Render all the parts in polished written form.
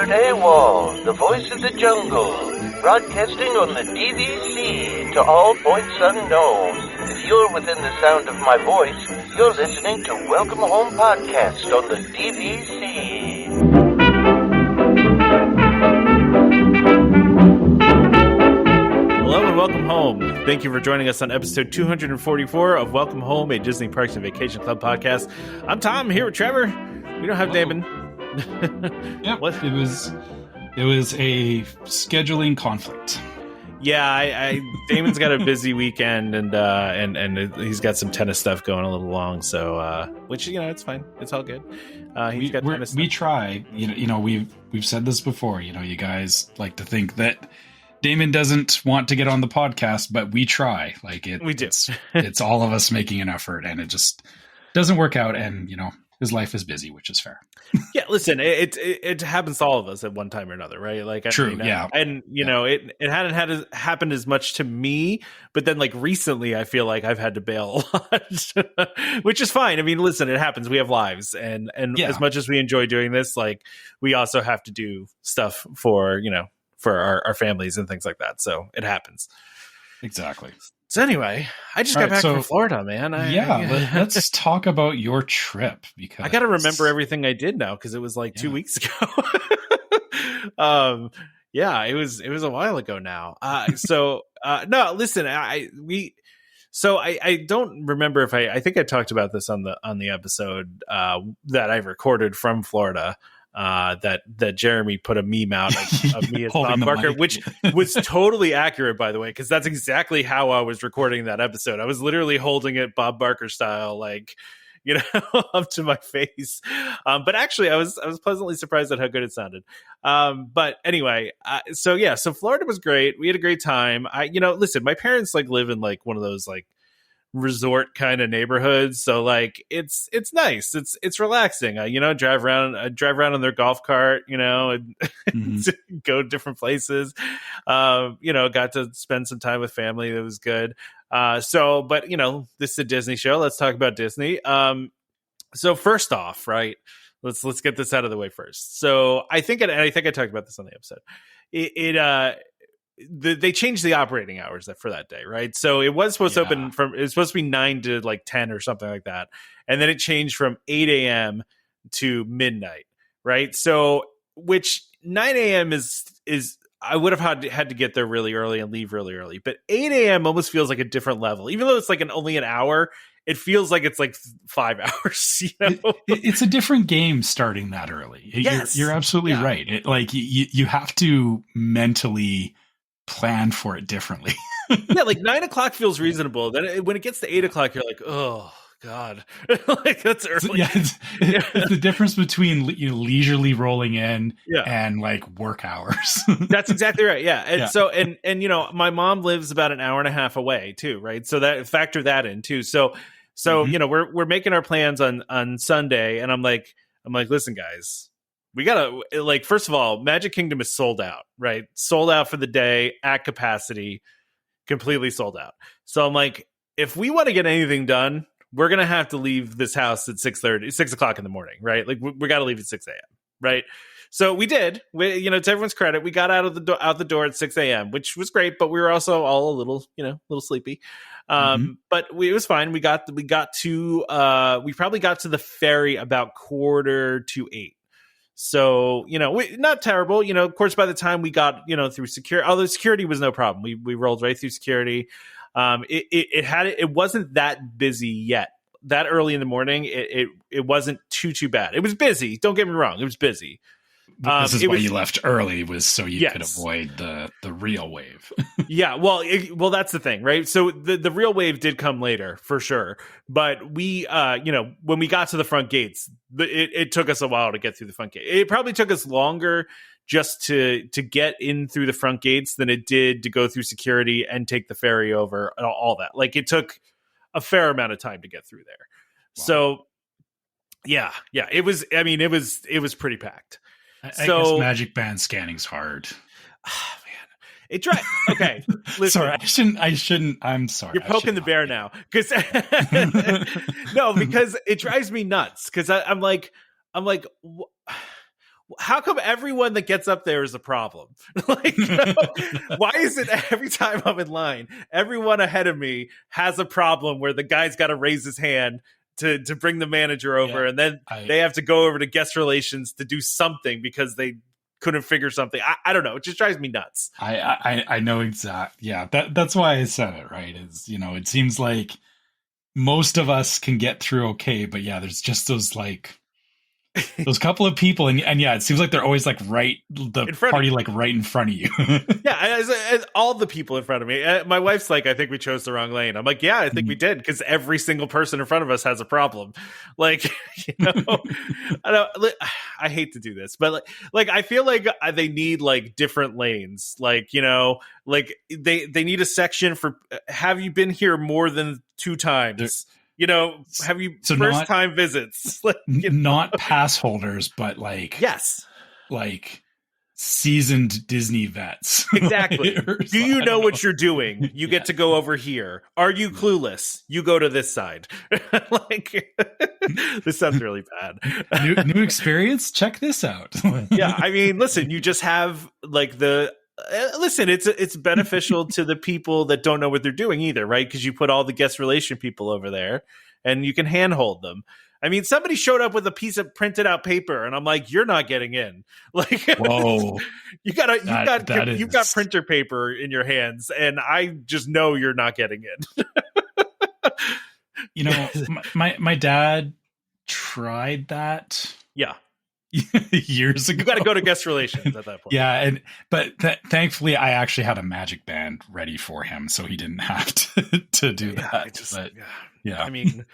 Albert AWOL, the voice of the jungle, broadcasting on the DVC to all points unknown. If you're within the sound of my voice, you're listening to Welcome Home Podcast on the DVC. Hello and welcome home. Thank you for joining us on episode 244 of Welcome Home, a Disney Parks and Vacation Club podcast. I'm Tom, here with Trevor. We don't have Damon. Yep, it was a scheduling conflict. Yeah, Damon's got a busy weekend, and he's got some tennis stuff going a little long. So, which it's fine. It's all good. We try. We've said this before. You guys like to think that Damon doesn't want to get on the podcast, but we try. We do. It's all of us making an effort, and it just doesn't work out. And his life is busy, which is fair. Yeah, listen, it happens to all of us at one time or another, right? True, yeah. And it hadn't happened as much to me, but then recently, I feel like I've had to bail a lot, which is fine. I mean, listen, it happens. We have lives, and as much as we enjoy doing this, we also have to do stuff for our families and things like that. So it happens. Exactly. So anyway, I just got back from Florida, man. Let's talk about your trip, because I got to remember everything I did now because it was 2 weeks ago. It was a while ago now. No, listen, I don't remember if I think I talked about this on the episode that I recorded from Florida. That Jeremy put a meme out of me as Bob Barker, which was totally accurate, by the way, because that's exactly how I was recording that episode. I was literally holding it Bob Barker style, up to my face. But actually, I was pleasantly surprised at how good it sounded. But anyway, so Florida was great. We had a great time. Listen, my parents live in one of those resort kind of neighborhoods, so it's nice, it's relaxing. Drive around on their golf cart, and go to different places. Got to spend some time with family. That was good. But this is a Disney show. Let's talk about Disney. So first off, right, let's get this out of the way first. So I think I talked about this on the episode. They changed the operating hours for that day, right? So it was supposed to open it was supposed to be 9 to 10 or something like that. And then it changed from 8 a.m. to midnight, right? So, which 9 a.m. is I would have had to get there really early and leave really early. But 8 a.m. almost feels like a different level. Even though it's only an hour, it feels like it's 5 hours, It's a different game starting that early. Yes. You're absolutely right. You have to mentally plan for it differently. 9 o'clock feels reasonable. Then when it gets to 8 o'clock, you're like, oh God, that's early. It's the difference between leisurely rolling in and work hours. That's exactly right. Yeah. And so, and my mom lives about an hour and a half away too. Right. So that factor that in too. So, we're making our plans on Sunday, and I'm like, listen, guys, we gotta first of all, Magic Kingdom is sold out, right? Sold out for the day at capacity, completely sold out. So I'm like, if we want to get anything done, we're gonna have to leave this house at 6 o'clock in the morning, right? We got to leave at 6 a.m. right? So we did. To everyone's credit, we got out the door at 6 a.m., which was great, but we were also all a little sleepy. But it was fine. We probably got to the ferry about 7:45. So, not terrible, of course, by the time we got, through security, although security was no problem. We rolled right through security. It wasn't that busy yet. That early in the morning, it wasn't too bad. It was busy. Don't get me wrong. It was busy. This is why you left early, was so you could avoid the real wave. Yeah, well, that's the thing, right? So the real wave did come later, for sure. But we, when we got to the front gates, it took us a while to get through the front gate. It probably took us longer just to get in through the front gates than it did to go through security and take the ferry over and all that. It took a fair amount of time to get through there. Wow. So, yeah, it was pretty packed. I guess MagicBand scanning's hard. Oh, man, it drives. Okay, listen. Sorry, I shouldn't. I'm sorry. You're poking the bear now, because no, because it drives me nuts. Because I'm like, how come everyone that gets up there is a problem? Like, why is it every time I'm in line, everyone ahead of me has a problem where the guy's got to raise his hand to bring the manager over, and then they have to go over to guest relations to do something because they couldn't figure something. I don't know. It just drives me nuts. I know exactly. Yeah, that's why I said it, right? Is, it seems like most of us can get through okay, but yeah, there's just those like those couple of people, and yeah, it seems like they're always like right in front of you. Yeah, as all the people in front of me. My wife's like, I think we chose the wrong lane. I'm like, yeah, I think we did, because every single person in front of us has a problem. Like, I hate to do this, but like I feel like they need like different lanes. Like, like they need a section for have you been here more than 2 times? Have you first time visits? Like, not pass holders, but like like seasoned Disney vets. Exactly. Do you know what you're doing? You get to go over here. Are you clueless? You go to this side. Like, this sounds really bad. New experience? Check this out. Yeah, I mean, listen, you just have like it's beneficial to the people that don't know what they're doing either, right? Because you put all the guest relation people over there and you can handhold them. I mean, somebody showed up with a piece of printed out paper, and I'm like, "You're not getting in." Like, whoa, you've got printer paper in your hands, and I just know you're not getting in. My dad tried that. Yeah. Years ago. You got to go to guest relations at that point. Yeah, but thankfully I actually had a MagicBand ready for him, so he didn't have to do that. Yeah. I mean,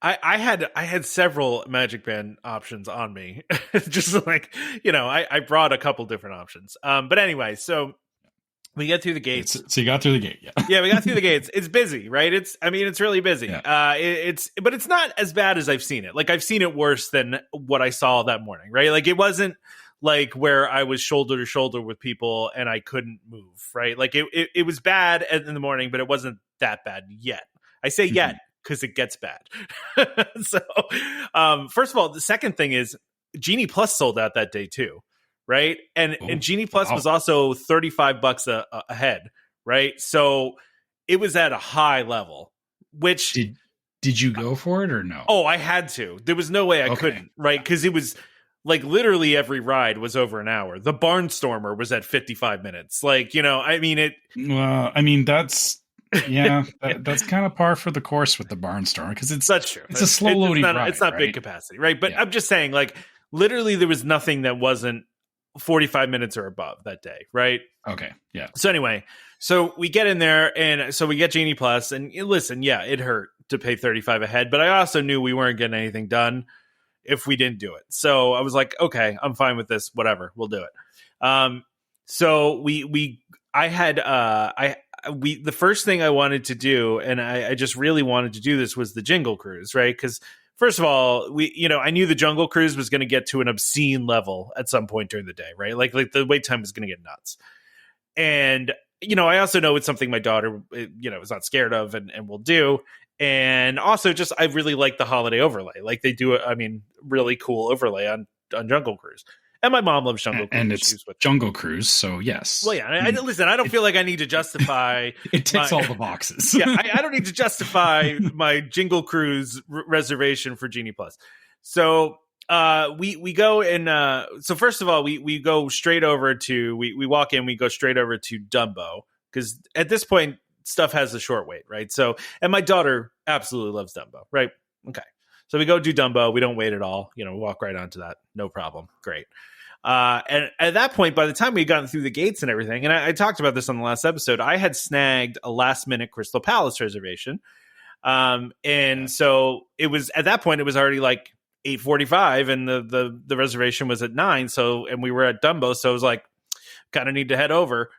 I had several MagicBand options on me. Just like, I brought a couple different options. But anyway, so we get through the gates. So you got through the gate, yeah. Yeah, we got through the gates. It's busy, right? It's really busy. Yeah. But it's not as bad as I've seen it. Like, I've seen it worse than what I saw that morning, right? Like, it wasn't like where I was shoulder to shoulder with people and I couldn't move, right? Like, it was bad in the morning, but it wasn't that bad yet. I say yet because it gets bad. So, first of all, the second thing is Genie Plus sold out that day too. Right. And Genie Plus was also $35 a head. Right. So it was at a high level, which did you go for it or no? Oh, I had to. There was no way I couldn't. Right. Because it was like literally every ride was over an hour. The Barnstormer was at 55 minutes. Like, I mean, it. Well, I mean, that's. Yeah, that's kind of par for the course with the Barnstormer, because that's true. It's a slow loading ride. It's not big capacity. Right. But I'm just saying, like, literally there was nothing that wasn't 45 minutes or above that day, right? Okay, yeah. So anyway, so we get in there, and so we get Genie Plus, and listen, yeah, it hurt to pay $35 a head, but I also knew we weren't getting anything done if we didn't do it. So I was like, okay, I'm fine with this, whatever, we'll do it. So the first thing I wanted to do, and I just really wanted to do this, was the Jingle Cruise, right? Because first of all, I knew the Jungle Cruise was going to get to an obscene level at some point during the day, right? Like the wait time was going to get nuts. And, I also know it's something my daughter, is not scared of and will do. And also just, I really like the holiday overlay. Like they do, really cool overlay on Jungle Cruise. And my mom loves Jungle Cruise. And it's Jungle Cruise, so yes. Well, yeah. Listen, I don't feel like I need to justify... It ticks all the boxes. Yeah, I don't need to justify my Jingle Cruise reservation for Genie Plus. So we go and... so first of all, we go straight over to... We walk in, we go straight over to Dumbo. Because at this point, stuff has a short wait, right? So, and my daughter absolutely loves Dumbo, right? Okay. So we go do Dumbo. We don't wait at all. Walk right onto that. No problem. Great. And at that point, by the time we had gotten through the gates and everything, and I talked about this on the last episode, I had snagged a last minute Crystal Palace reservation. So it was, at that point, it was already like 8:45 and the reservation was at 9. So, and we were at Dumbo. So it was like, kind of need to head over,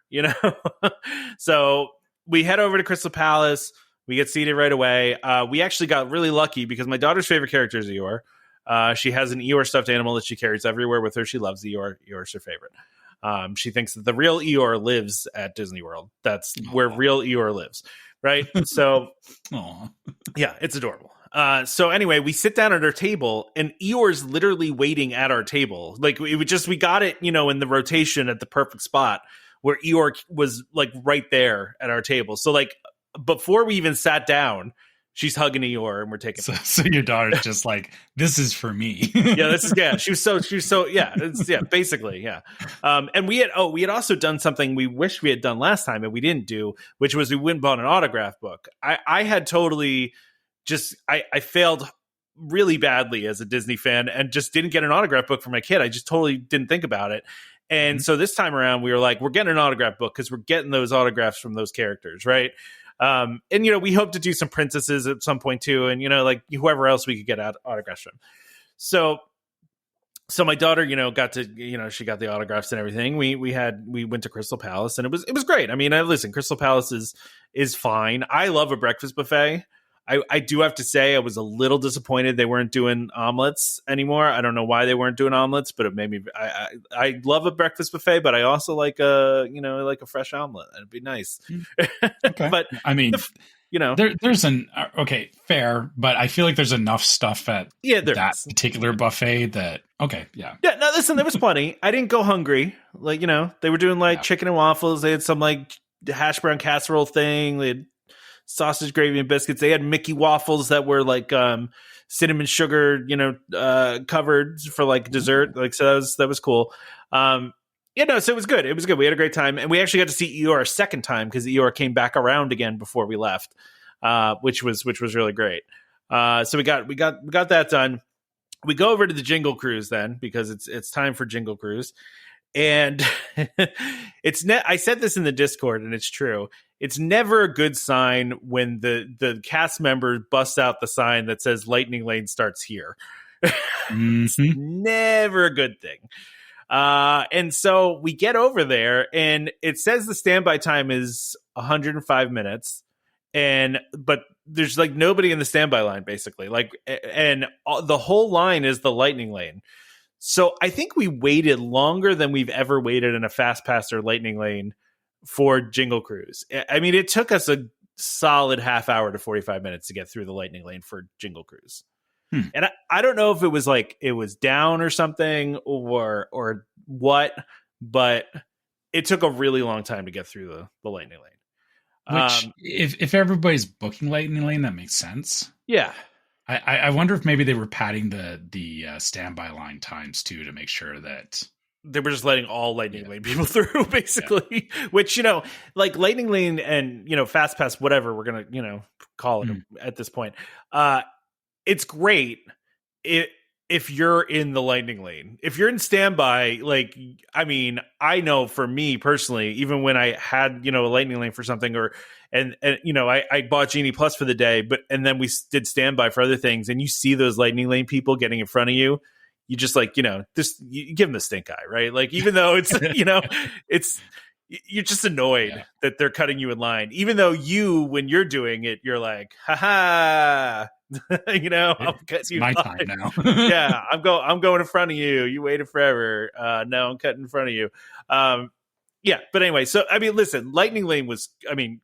So we head over to Crystal Palace. We get seated right away. We actually got really lucky because my daughter's favorite character is Eeyore. She has an Eeyore stuffed animal that she carries everywhere with her. She loves Eeyore. Eeyore's her favorite. She thinks that the real Eeyore lives at Disney World. That's where real Eeyore lives, right? So, yeah, it's adorable. So anyway, we sit down at our table, and Eeyore's literally waiting at our table. Like we got it, in the rotation at the perfect spot where Eeyore was like right there at our table. So like before we even sat down, she's hugging Eeyore, and we're taking. So your daughter's just like, this is for me. She was so basically. And we had also done something we wish we had done last time and we didn't do, which was we went and bought an autograph book. I had totally I failed really badly as a Disney fan and just didn't get an autograph book for my kid. I just totally didn't think about it. And so this time around we were like, we're getting an autograph book because we're getting those autographs from those characters. Right. And, we hope to do some princesses at some point too. And, like whoever else we could get autographs from. So my daughter, got to, she got the autographs and everything. We went to Crystal Palace and it was great. I mean, listen, Crystal Palace is fine. I love a breakfast buffet. I do have to say I was a little disappointed they weren't doing omelets anymore. I don't know why they weren't doing omelets, but it made me. I love a breakfast buffet, but I also like a fresh omelet. It'd be nice. Okay. But I mean, there's fair, but I feel like there's enough stuff at that particular buffet that yeah. No, listen, there was plenty. I didn't go hungry. Like they were doing chicken and waffles. They had some hash brown casserole thing. They had sausage, gravy, and biscuits. They had Mickey waffles that were cinnamon sugar, covered for dessert. So that was cool. So it was good. It was good. We had a great time, and we actually got to see Eeyore a second time because Eeyore came back around again before we left, which was really great. So we got that done. We go over to the Jingle Cruise then because it's time for Jingle Cruise, and I said this in the Discord, and it's true. It's never a good sign when the cast member busts out the sign that says Lightning Lane starts here. It's never a good thing. And so we get over there and it says the standby time is 105 minutes. But there's nobody in the standby line basically. And the whole line is the Lightning Lane. So I think we waited longer than we've ever waited in a Fast Pass or Lightning Lane for Jingle Cruise. I mean, it took us a solid half hour to 45 minutes to get through the Lightning Lane for Jingle Cruise. And I don't know if it was down or something or what, but it took a really long time to get through the Lightning Lane. Which, if everybody's booking Lightning Lane, that makes sense. Yeah. I wonder if maybe they were padding the standby line times too to make sure that they were just letting all Lightning Lane people through, basically. Yeah. Which, Lightning Lane and, Fast Pass, whatever we're going to, call it at this point. It's great if you're in the Lightning Lane. If you're in standby, I know for me personally, even when I had, a Lightning Lane for something I bought Genie Plus for the day, and then we did standby for other things, and you see those Lightning Lane people getting in front of you. You just you give them the stink eye, right? Even though it's, you're just annoyed that they're cutting you in line, even though when you're doing it, you're like, ha, I'm cutting you my in time now. Yeah. I'm going in front of you. You waited forever. No, I'm cutting in front of you. But anyway, so, listen, Lightning Lane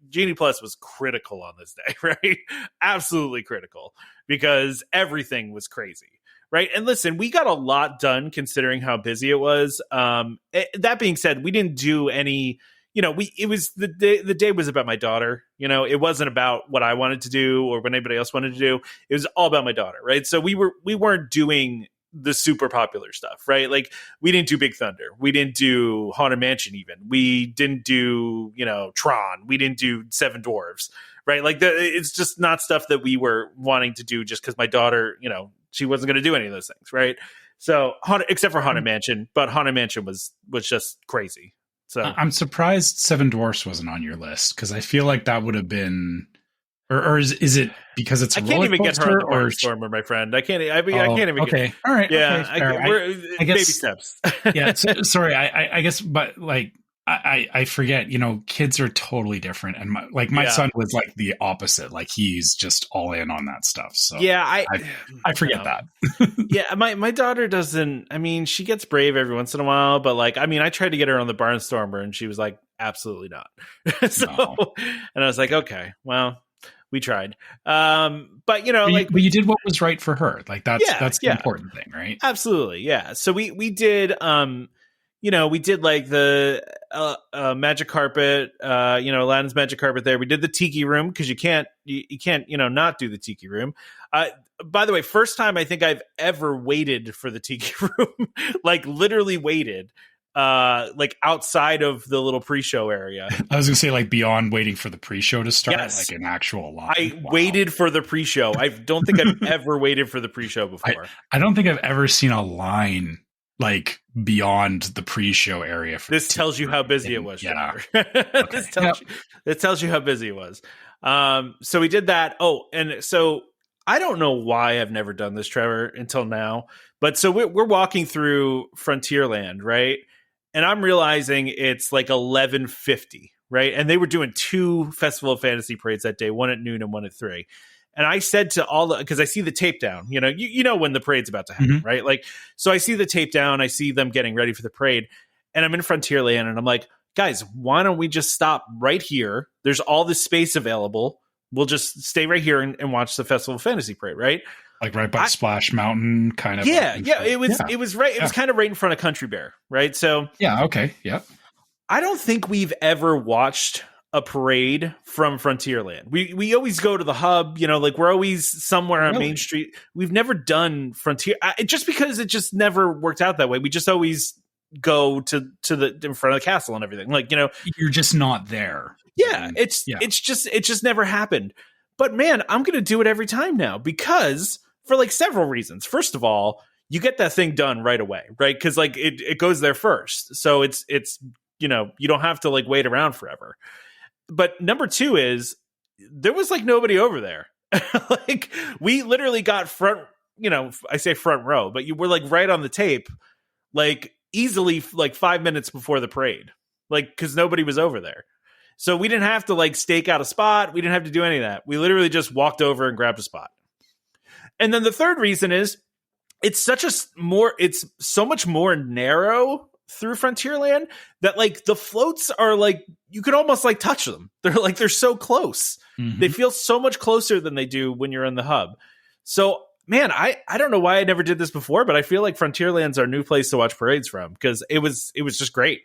Genie Plus was critical on this day, right? Absolutely critical because everything was crazy. Right. And listen, we got a lot done considering how busy it was. That being said, we didn't do any, it was the day was about my daughter. It wasn't about what I wanted to do or what anybody else wanted to do. It was all about my daughter. Right. So we weren't doing the super popular stuff. Right. We didn't do Big Thunder. We didn't do Haunted Mansion even. We didn't do, Tron. We didn't do Seven Dwarves. Right. It's just not stuff that we were wanting to do just because my daughter, she wasn't going to do any of those things, right? So, except for Haunted Mansion, but Haunted Mansion was just crazy. So I'm surprised Seven Dwarfs wasn't on your list because I feel like that would have been, or is it because it's? I can't even get her on the Barnstormer, my friend. I can't even. Okay, all right. Yeah, okay, I guess, baby steps. Yeah, sorry. I guess, but I forget, kids are totally different. And my son was the opposite. He's just all in on that stuff. So yeah, I forget that. Yeah. My daughter doesn't, she gets brave every once in a while, but I tried to get her on the Barnstormer and she was like, absolutely not. And I was like, okay, well, We tried. But but you did what was right for her. Like that's the important thing, right? Absolutely. Yeah. So we did, we did like the magic carpet, Aladdin's magic carpet there. We did the tiki room because you can't, not do the tiki room. By the way, first time I think I've ever waited for the tiki room, like literally waited, like outside of the little pre-show area. I was gonna say like beyond waiting for the pre-show to start, like an actual line. I waited for the pre-show. I don't think I've ever waited for the pre-show before. I don't think I've ever seen a line like beyond the pre-show area. This tells you how busy it was. Yeah. This tells you how busy it was. So we did that. Oh, and so I don't know why I've never done this, Trevor, until now. But so we're walking through Frontierland, right? And I'm realizing it's like 11:50, right? And they were doing 2 Festival of Fantasy parades that day, one at noon and one at 3. And I said to because I see the tape down, you know when the parade's about to happen, right? Like, so I see the tape down, I see them getting ready for the parade, and I'm in Frontierland, and I'm like, guys, why don't we just stop right here? There's all this space available. We'll just stay right here and watch the Festival of Fantasy parade, right? Like right by Splash Mountain, kind of. Yeah. It was right. It was kind of right in front of Country Bear, right? So yeah, okay, yeah. I don't think we've ever watched a parade from Frontierland. We always go to the hub, like we're always somewhere on Main Street. We've never done Frontier, just because it just never worked out that way. We just always go to the in front of the castle and everything. Like, you're just not there. Yeah, it just never happened. But man, I'm going to do it every time now because for like several reasons. First of all, you get that thing done right away, right? Because like it goes there first, so it's you don't have to like wait around forever. But number 2 is there was like nobody over there. Like we literally got front, I say front row, but you were like right on the tape, like easily like 5 minutes before the parade, like because nobody was over there. So we didn't have to like stake out a spot. We didn't have to do any of that. We literally just walked over and grabbed a spot. And then the third reason is it's so much more narrow through Frontierland that like the floats are like you could almost like touch them. They're so close. They feel so much closer than they do when you're in the hub. So man, I don't know why I never did this before, but I feel like Frontierland's our new place to watch parades from because it was just great.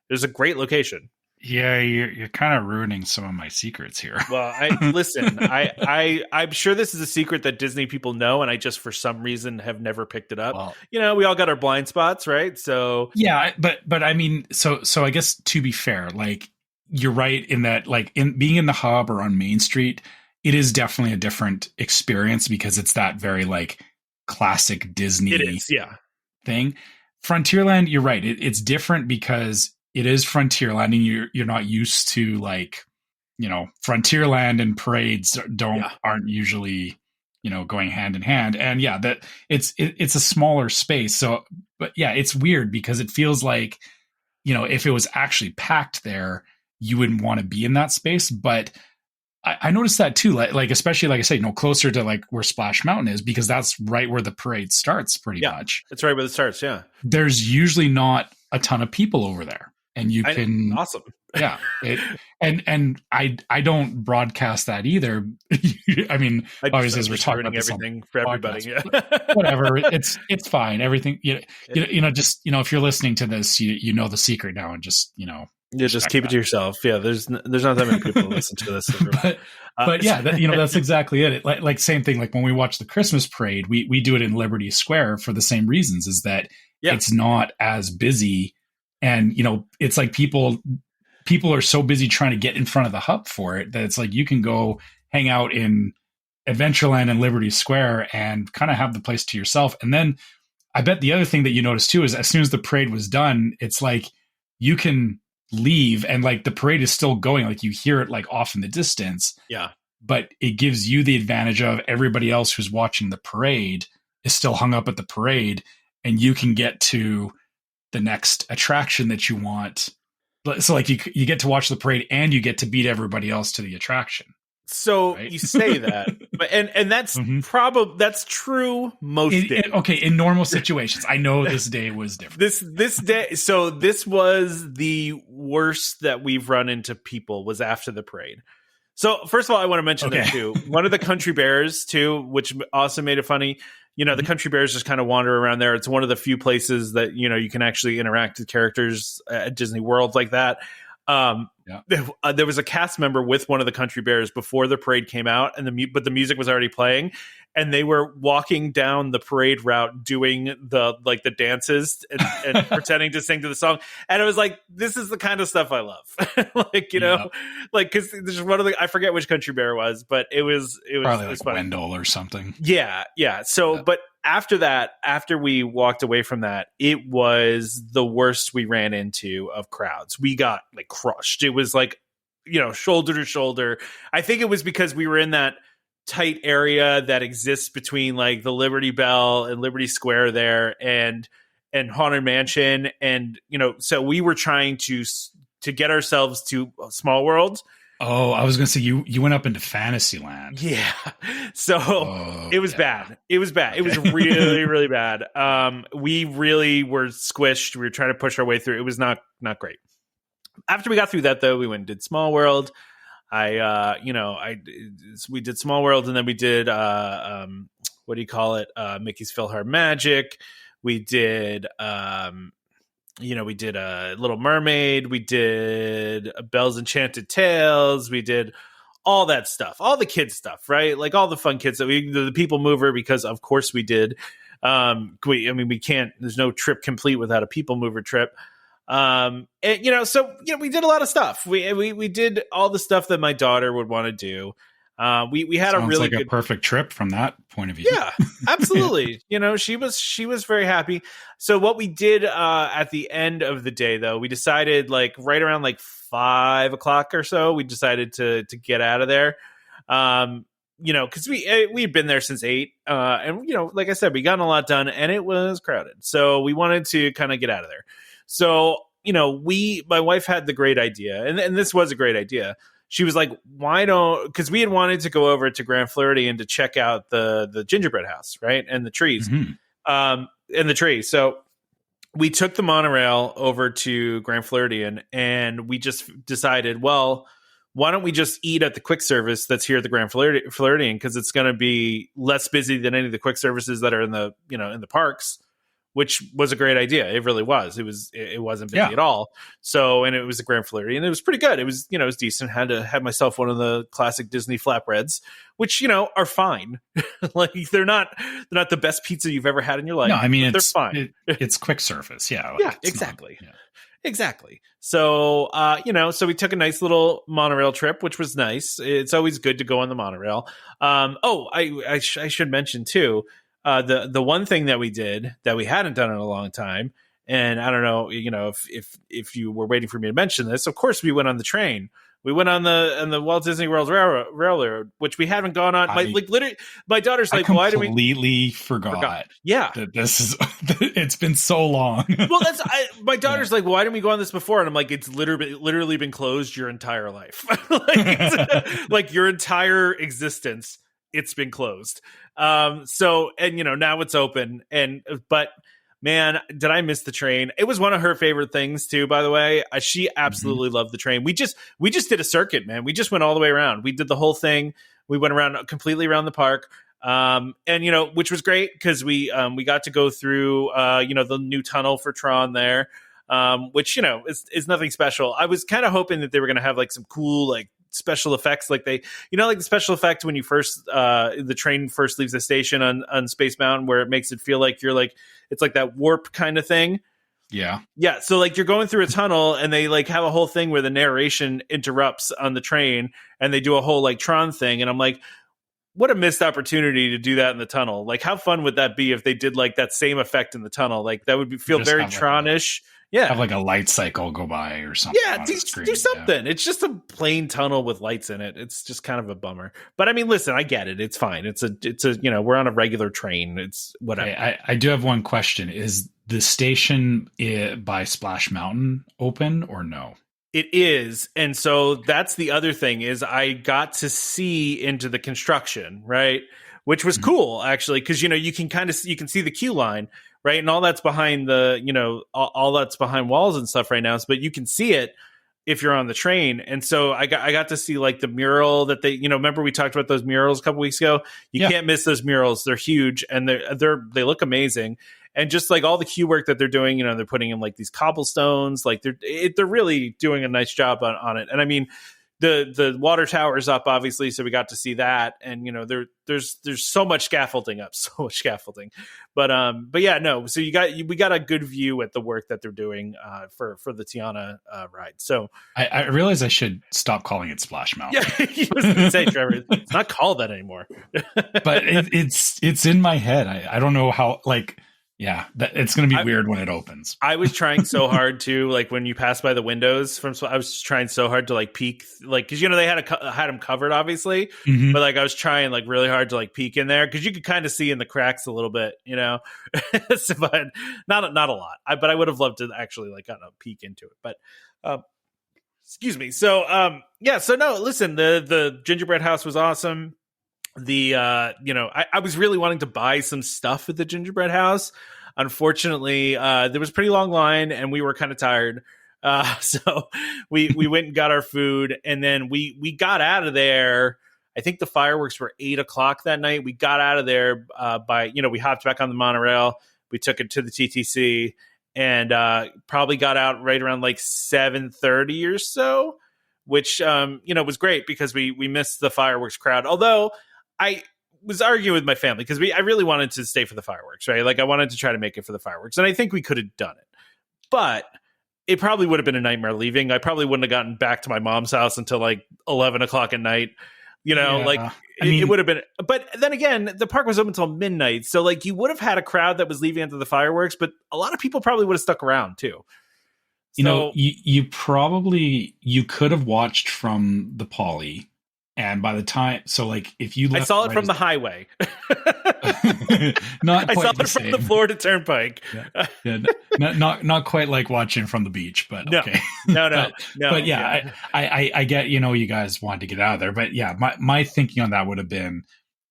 It was a great location. Yeah, you're kind of ruining some of my secrets here. Well, I'm sure this is a secret that Disney people know, and I just for some reason have never picked it up. Well, we all got our blind spots, right? So yeah, but I mean, so I guess to be fair, like you're right in that, like in being in the hub or on Main Street, it is definitely a different experience because it's that very like classic Disney thing. Frontierland, you're right. It's different because it is Frontierland, and you're not used to like, Frontierland and parades aren't usually, going hand in hand. And yeah, that it's a smaller space. So, but yeah, it's weird because it feels like, if it was actually packed there, you wouldn't want to be in that space. But I noticed that too, like especially like I say, closer to like where Splash Mountain is, because that's right where the parade starts pretty much. It's right where it starts. Yeah. There's usually not a ton of people over there. And you can awesome. Yeah. And I don't broadcast that either. I mean, obviously as we're talking about everything for everybody. Yeah. Whatever. It's fine. Everything, just, if you're listening to this, you know the secret now, and just, just keep it to yourself. Yeah. There's not that many people who listen to this. but yeah, that's exactly it. Like same thing. Like when we watch the Christmas parade, we do it in Liberty Square for the same reasons, is that it's not as busy. And, it's like people are so busy trying to get in front of the hub for it that it's like you can go hang out in Adventureland and Liberty Square and kind of have the place to yourself. And then I bet the other thing that you noticed too is as soon as the parade was done, it's like you can leave and like the parade is still going. Like you hear it like off in the distance. Yeah. But it gives you the advantage of everybody else who's watching the parade is still hung up at the parade, and you can get to the next attraction that you want. So like you get to watch the parade and you get to beat everybody else to the attraction. So right? You say that, but and that's probably that's true most days. Okay, in normal situations. I know this day was different. This day, so this was the worst that we've run into people was after the parade. So first of all, I want to mention that too. One of the country bears too, which also made it funny. The country bears just kind of wander around there. It's one of the few places that, you can actually interact with characters at Disney World like that. There was a cast member with one of the country bears before the parade came out, but the music was already playing, and they were walking down the parade route doing the dances and pretending to sing to the song. And it was like, this is the kind of stuff I love. Because there's one of I forget which country bear it was, but it was probably like funny. Wendell or something. Yeah. So, but after that, after we walked away from that, it was the worst we ran into of crowds. We got like crushed. It was like, shoulder to shoulder. I think it was because we were in that tight area that exists between like the Liberty Bell and Liberty Square there and Haunted Mansion. And, so we were trying to get ourselves to Small World. Oh, I was going to say you went up into Fantasyland. Yeah. So it was bad. It was bad. Okay. It was really, really bad. We really were squished. We were trying to push our way through. It was not great. After we got through that, though, we went and did Small World. We did Small World, and then we did what do you call it? Mickey's Philhar Magic. We did we did a Little Mermaid. We did Belle's Enchanted Tales. We did all that stuff, all the kids stuff, right? Like all the fun kids that the People Mover, because of course we did. We can't. There's no trip complete without a People Mover trip. We did a lot of stuff. We did all the stuff that my daughter would want to do. We had Sounds a really good, a perfect trip from that point of view. Yeah, absolutely. She was very happy. So what we did at the end of the day, though, we decided like right around like 5 o'clock or so, we decided to get out of there. Because we'd been there since 8, and like I said, we got a lot done, and it was crowded. So we wanted to kind of get out of there. So, my wife had the great idea, and this was a great idea. She was like, because we had wanted to go over to Grand Floridian to check out the gingerbread house, right? And the trees, and the tree. So we took the monorail over to Grand Floridian, and we just decided, well, why don't we just eat at the quick service that's here at the Grand Floridian? Because it's going to be less busy than any of the quick services that are in the, in the parks. Which was a great idea. It really was. It wasn't busy at all. So, and it was a Grand Floridian. It was pretty good. It was, it was decent. Had myself one of the classic Disney flatbreads, which, are fine. Like they're not the best pizza you've ever had in your life. No, I mean, they're fine. It's quick service. Yeah. Yeah, exactly. Exactly. So, so we took a nice little monorail trip, which was nice. It's always good to go on the monorail. I should mention too, the one thing that we did that we hadn't done in a long time, and I don't know, if you were waiting for me to mention this, of course we went on the train. We went on the Walt Disney World Railroad, which we haven't gone on. My daughter's like, why do we? Completely forgot. Yeah, that this is. It's been so long. Well, my daughter's like, why didn't we go on this before? And I'm like, it's literally been closed your entire life, like your entire existence. It's been closed. So, and now it's open, but man, did I miss the train? It was one of her favorite things too, by the way. She absolutely loved the train. We just did a circuit, man. We just went all the way around. We did the whole thing. We went completely around the park. Which was great because we got to go through, the new tunnel for Tron there, which, is nothing special. I was kind of hoping that they were going to have like some cool, like, special effects, like the special effect when you first the train first leaves the station on Space Mountain, where it makes it feel like you're like, it's like that warp kind of thing. Yeah so like you're going through a tunnel, and they like have a whole thing where the narration interrupts on the train, and they do a whole like Tron thing, and I'm like, what a missed opportunity to do that in the tunnel. Like, how fun would that be if they did like that same effect in the tunnel? Like that would feel very Tron-ish. Have like a light cycle go by or something. Yeah, do something. Yeah. It's just a plain tunnel with lights in it. It's just kind of a bummer. But I mean, listen, I get it. It's fine. It's a we're on a regular train. It's whatever. Okay, I do have one question. Is the station by Splash Mountain open or no? It is. And so that's the other thing, is I got to see into the construction, right? Which was cool, actually, because you can see the queue line, right? And all that's behind all that's behind walls and stuff right now. But you can see it if you're on the train. And so I got to see like the mural that they, remember we talked about those murals a couple weeks ago. You can't miss those murals. They're huge and they look amazing. And just like all the queue work that they're doing, they're putting in like these cobblestones, like they're really doing a nice job on it. And I mean, the water tower is up, obviously, so we got to see that. And there's so much scaffolding up, but yeah, no. So we got a good view at the work that they're doing for the Tiana ride. So I realize I should stop calling it Splash Mountain. Yeah, you was gonna say, Trevor, it's not called that anymore. But it's in my head. I don't know how like. Yeah, it's going to be weird when it opens. I was trying so hard to like when you pass by the windows I was trying so hard to like peek, like because they had them covered obviously, but like I was trying like really hard to like peek in there because you could kind of see in the cracks a little bit, so, but not a lot. But I would have loved to actually like kind of peek into it. But excuse me. So so no, listen, the gingerbread house was awesome. I was really wanting to buy some stuff at the gingerbread house. Unfortunately, there was a pretty long line and we were kind of tired. So we went and got our food and then we got out of there. I think the fireworks were 8:00 that night. We got out of there we hopped back on the monorail. We took it to the TTC and probably got out right around like 7:30 or so, which was great because we missed the fireworks crowd. Although I was arguing with my family because I really wanted to stay for the fireworks, right? Like I wanted to try to make it for the fireworks, and I think we could have done it, but it probably would have been a nightmare leaving. I probably wouldn't have gotten back to my mom's house until like 11:00 at night. It would have been. But then again, the park was open until midnight, so like you would have had a crowd that was leaving after the fireworks, but a lot of people probably would have stuck around too. You could have watched from the Poly. And by the time, so like if you, I saw it from the highway. Not I quite saw it from the Florida Turnpike. Not quite like watching from the beach, but okay. No. But yeah, I get you guys wanted to get out of there, but yeah, my thinking on that would have been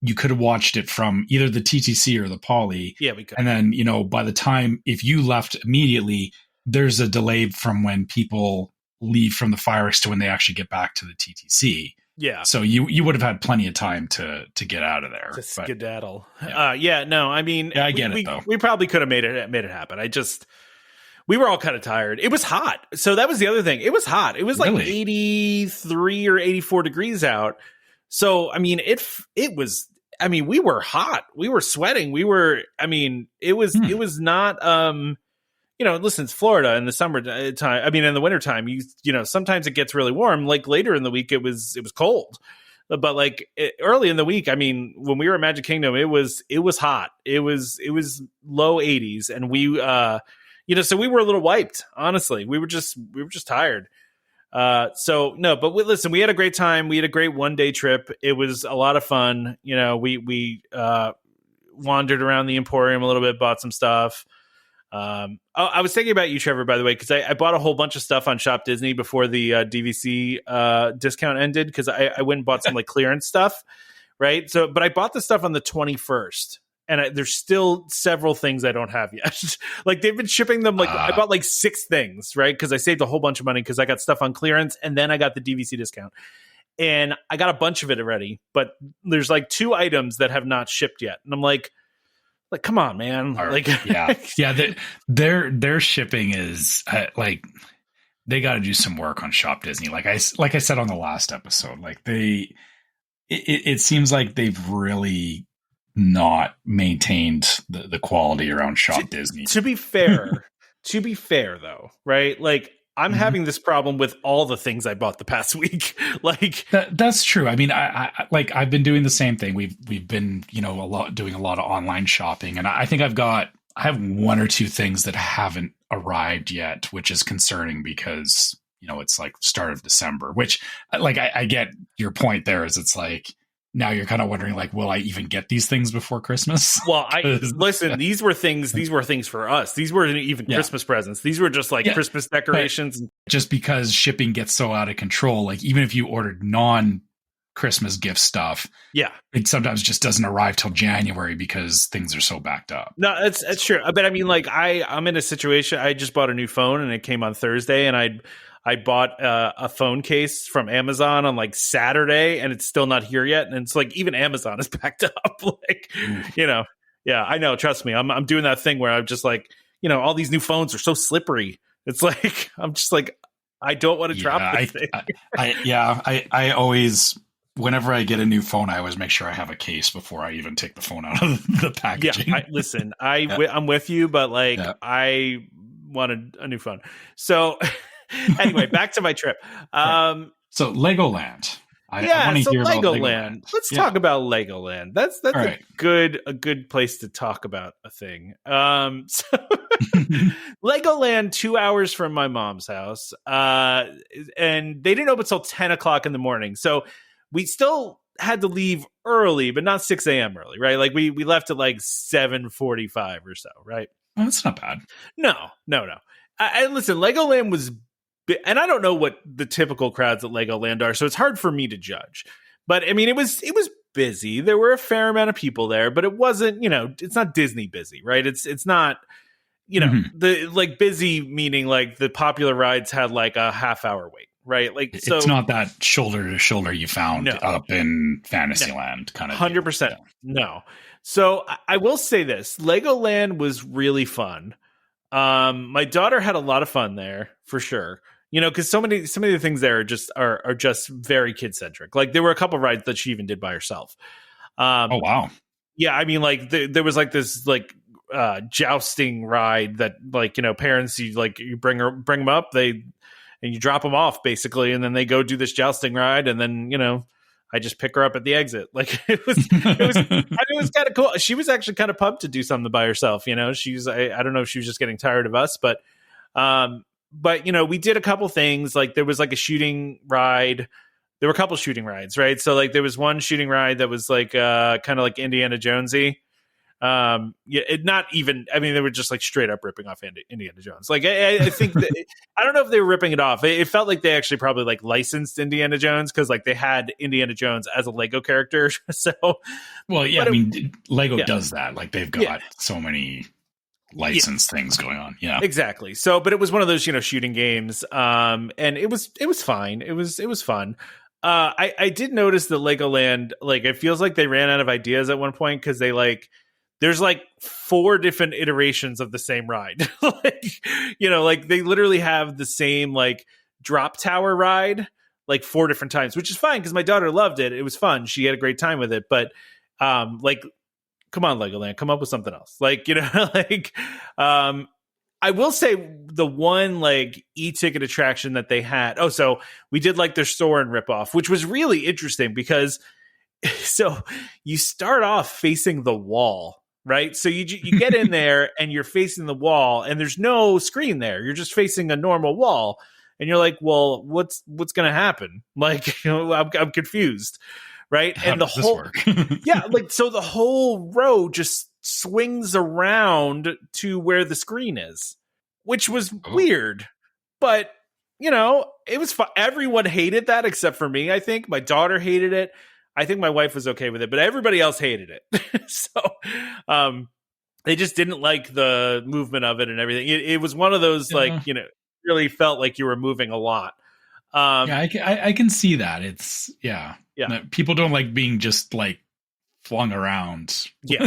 you could have watched it from either the TTC or the Poly. Yeah, we could. And then by the time if you left immediately, there's a delay from when people leave from the fireworks to when they actually get back to the TTC. Yeah. So you would have had plenty of time to get out of there. To skedaddle. Yeah. I mean, I get it though. We probably could have made it happen. We were all kind of tired. It was hot. So that was the other thing. It was hot. It was like 83 or 84 degrees out. So, I mean, it was, we were hot. We were sweating. It was not, listen, it's Florida in the summer time. In the wintertime, sometimes it gets really warm. Like later in the week, it was cold. But like early in the week, when we were at Magic Kingdom, it was hot. It was low 80s, and we, so we were a little wiped. Honestly, we were just tired. So no, but listen, we had a great time. We had a great 1-day trip. It was a lot of fun. We wandered around the Emporium a little bit, bought some stuff. I was thinking about you, Trevor, by the way, because I bought a whole bunch of stuff on Shop Disney before the DVC discount ended, because I went and bought some like clearance stuff, right? So, but I bought the stuff on the 21st, and there's still several things I don't have yet. Like they've been shipping them. Like I bought like 6 things, right? Because I saved a whole bunch of money because I got stuff on clearance, and then I got the DVC discount, and I got a bunch of it already. But there's like 2 items that have not shipped yet, and I'm like, come on, man. Their shipping is like they got to do some work on Shop Disney. Like I said on the last episode, like it seems like they've really not maintained the quality around Shop Disney. To be fair though, right? Like I'm having this problem with all the things I bought the past week. Like that's true. I've been doing the same thing. We've been, doing a lot of online shopping, and I think I have 1 or 2 things that haven't arrived yet, which is concerning because, it's like start of December, which like, I get your point there is it's like, now you're kind of wondering, like, will I even get these things before Christmas? Well, listen, these were things for us. These weren't even Christmas presents. These were just like Christmas decorations. Just because shipping gets so out of control, like even if you ordered non-Christmas gift stuff, it sometimes just doesn't arrive till January because things are so backed up. No, that's true. But I'm in a situation. I just bought a new phone and it came on Thursday, and I bought a phone case from Amazon on like Saturday, and it's still not here yet. And it's like even Amazon is backed up. Like, you know, yeah, I know. Trust me, I'm doing that thing where I'm just like, you know, all these new phones are so slippery. It's like I'm just like I don't want to drop this thing. I always. Whenever I get a new phone, I always make sure I have a case before I even take the phone out of the packaging. Yeah, I'm with you, but like I wanted a new phone. So anyway, back to my trip. So Legoland. I want to hear Legoland. about Legoland. Let's talk about Legoland. That's a good place to talk about a thing. So Legoland, 2 hours from my mom's house, and they didn't open until 10 o'clock in the morning. So we still had to leave early, but not 6 a.m. early, right? Like we left at like 7:45 or so, right? Oh, that's not bad. No. I listen, Legoland was, and I don't know what the typical crowds at Legoland are, so it's hard for me to judge. But I mean, it was busy. There were a fair amount of people there, but it wasn't, you know, it's not Disney busy, right? It's not, you know, the like busy meaning like the popular rides had like a half hour wait. Right, like so, it's not that shoulder to shoulder you found up in Fantasyland kind of 100%. No, so I will say this: Legoland was really fun. My daughter had a lot of fun there for sure. You know, because so many of the things there are just very kid centric. Like there were a couple of rides that she even did by herself. Oh wow! Yeah, I mean, like there was like this like jousting ride that like, you know, parents you bring them up and you drop them off basically, and then they go do this jousting ride, and then, you know, I just pick her up at the exit. Like it was kind of cool. She was actually kind of pumped to do something by herself. You know, I don't know if she was just getting tired of us, but you know, we did a couple things. Like there was like a shooting ride. There were a couple shooting rides, right? So like there was one shooting ride that was like kind of like Indiana Jonesy. Not even, I mean, they were just like straight up ripping off Indiana Jones. Like I think that, I don't know if they were ripping it off. It felt like they actually probably like licensed Indiana Jones, because like they had Indiana Jones as a Lego character. So well, yeah, I mean, Lego does that. Like they've got so many licensed things going on. Yeah, exactly. So, but it was one of those, you know, shooting games. And it was fine. It was fun. I did notice that Legoland, like, it feels like they ran out of ideas at one point, because they like, there's like 4 different iterations of the same ride. Like, you know, like they literally have the same like drop tower ride like 4 different times, which is fine because my daughter loved it. It was fun. She had a great time with it. But like, come on, Legoland, come up with something else. Like, you know, like I will say the one like e-ticket attraction that they had. Oh, so we did like their Soarin' ripoff, which was really interesting because so you start off facing the wall. Right. So you get in there and you're facing the wall and there's no screen there. You're just facing a normal wall. And you're like, well, what's going to happen? Like, you know, I'm confused. Right. How and the does this whole work? yeah, like so the whole row just swings around to where the screen is, which was weird. But, you know, it was fun. Everyone hated that except for me, I think. My daughter hated it. I think my wife was okay with it, but everybody else hated it. So they just didn't like the movement of it and everything. It was one of those, like, you know, really felt like you were moving a lot. I can see that. It's, people don't like being just like flung around. Yeah.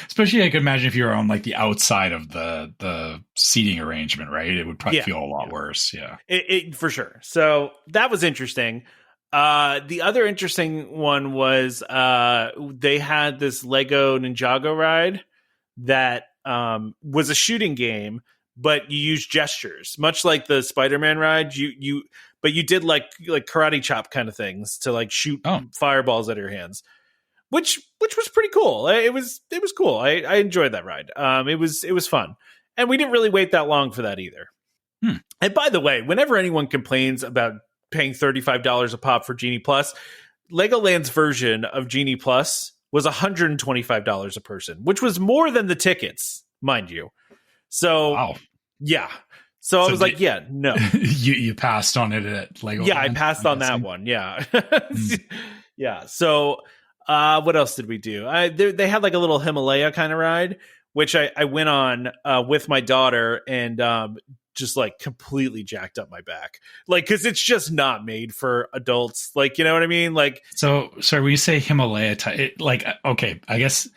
Especially I could imagine if you were on like the outside of the seating arrangement, right? It would probably feel a lot worse. Yeah. It for sure. So that was interesting. The other interesting one was they had this Lego Ninjago ride that was a shooting game, but you use gestures, much like the Spider-Man ride. But you did like karate chop kind of things to like shoot fireballs out of your hands, which was pretty cool. It was cool. I enjoyed that ride. It was fun, and we didn't really wait that long for that either. And by the way, whenever anyone complains about paying $35 a pop for Genie Plus, Legoland's version of Genie Plus was $125 a person, which was more than the tickets, mind you. So, wow. Yeah. So I was like, yeah, no. you passed on it at Legoland? Yeah, I passed on that one. Yeah. Yeah. So what else did we do? They had like a little Himalaya kind of ride, which I went on with my daughter, and just like completely jacked up my back. Like, cause it's just not made for adults. Like, you know what I mean? Like, so sorry, when you say Himalaya type, like, okay, I guess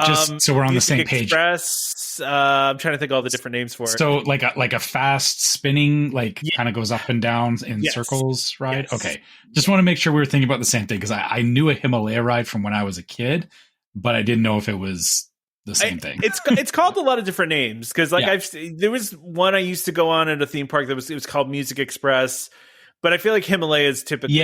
just so we're on the same page. Express, I'm trying to think of all the different names for it. So like a fast spinning, like kind of goes up and down in circles ride. Yes. Okay. Just want to make sure we were thinking about the same thing. Cause I knew a Himalaya ride from when I was a kid, but I didn't know if it was the same thing. It's called a lot of different names. Cause like there was one I used to go on at a theme park it was called Music Express, but I feel like Himalaya is typically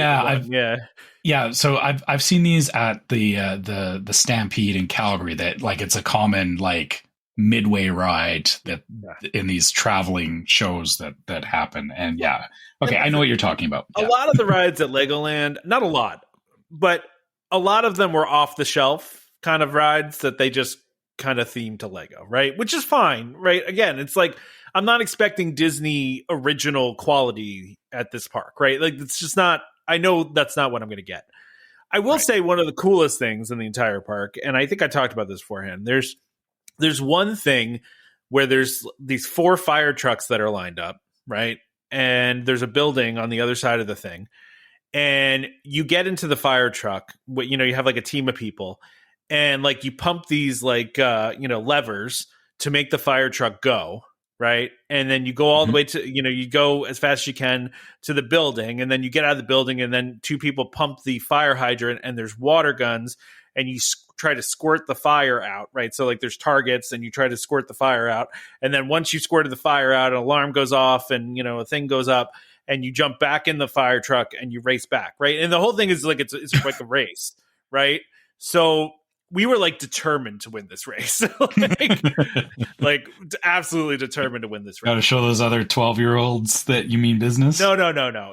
Yeah, so I've seen these at the Stampede in Calgary that like it's a common like midway ride that in these traveling shows that happen. And okay, I know what you're talking about. A lot of the rides at Legoland, not a lot, but a lot of them were off the shelf kind of rides that they just kind of themed to Lego, right? Which is fine, right? Again, it's like I'm not expecting Disney original quality at this park, right? Like it's just not. I know that's not what I'm going to get. I will say one of the coolest things in the entire park, and I think I talked about this beforehand, there's one thing where there's these 4 fire trucks that are lined up, right? And there's a building on the other side of the thing. And you get into the fire truck, you know, you have like a team of people, and like you pump these like, levers to make the fire truck go. Right. And then you go all the way to, you go as fast as you can to the building, and then you get out of the building, and then 2 people pump the fire hydrant, and there's water guns, and you try to squirt the fire out. Right. So like there's targets, and you try to squirt the fire out. And then once you squirted the fire out, an alarm goes off, and, a thing goes up, and you jump back in the fire truck and you race back. Right. And the whole thing is like, it's like a race. Right. So we were like determined to win this race, like absolutely determined to win this race. Got to show those other 12-year-olds that you mean business. No.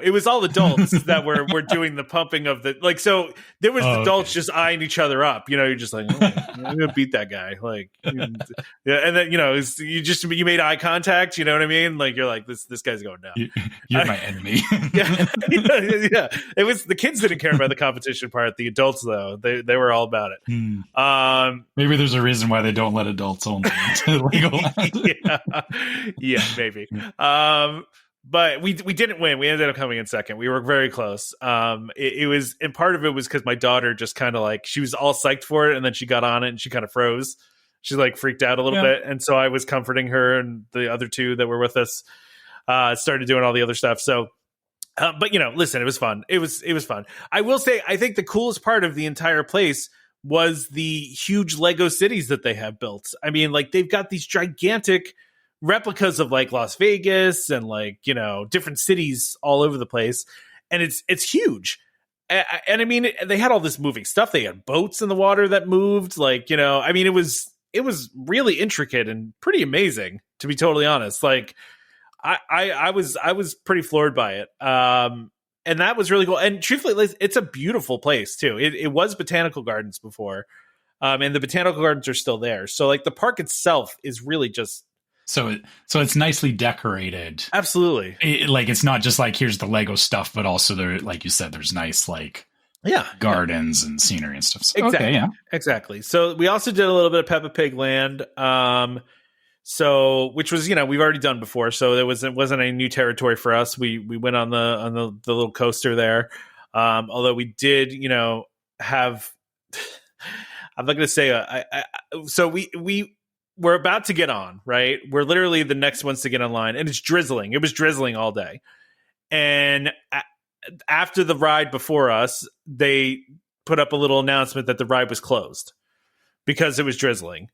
It was all adults that were doing the pumping of the, like, so there was adults just eyeing each other up. You're just like, I'm gonna beat that guy. Like, and then you made eye contact. You know what I mean? Like you're like this guy's going down. You're my enemy. Yeah. It was the kids didn't care about the competition part. The adults though, they were all about it. Maybe there's a reason why they don't let adults only into Legoland. yeah, maybe. But we didn't win. We ended up coming in second. We were very close. It was, and part of it was because my daughter just kind of like, she was all psyched for it, and then she got on it and she kind of froze. She like freaked out a little bit, and so I was comforting her, and the other 2 that were with us started doing all the other stuff. So. But listen, it was fun. It was fun. I will say, I think the coolest part of the entire place was the huge Lego cities that they have built. I mean, like they've got these gigantic replicas of like Las Vegas and like, different cities all over the place. And it's huge. And I mean, they had all this moving stuff. They had boats in the water that moved. Like, I mean, it was really intricate and pretty amazing, to be totally honest. Like I was pretty floored by it. And that was really cool. And truthfully, it's a beautiful place too. It was botanical gardens before. And the botanical gardens are still there. So like the park itself is really just. So it's nicely decorated. Absolutely. It's not just like, here's the Lego stuff, but also there, like you said, there's nice, like, gardens and scenery and stuff. So, exactly. Okay, yeah. Exactly. So we also did a little bit of Peppa Pig Land. So, which was, we've already done before, so it wasn't any new territory for us. We went on the little coaster there. Although we did, have, I'm not going to say, so we're about to get on, right? We're literally the next ones to get online, and it's drizzling. It was drizzling all day. And after the ride before us, they put up a little announcement that the ride was closed because it was drizzling.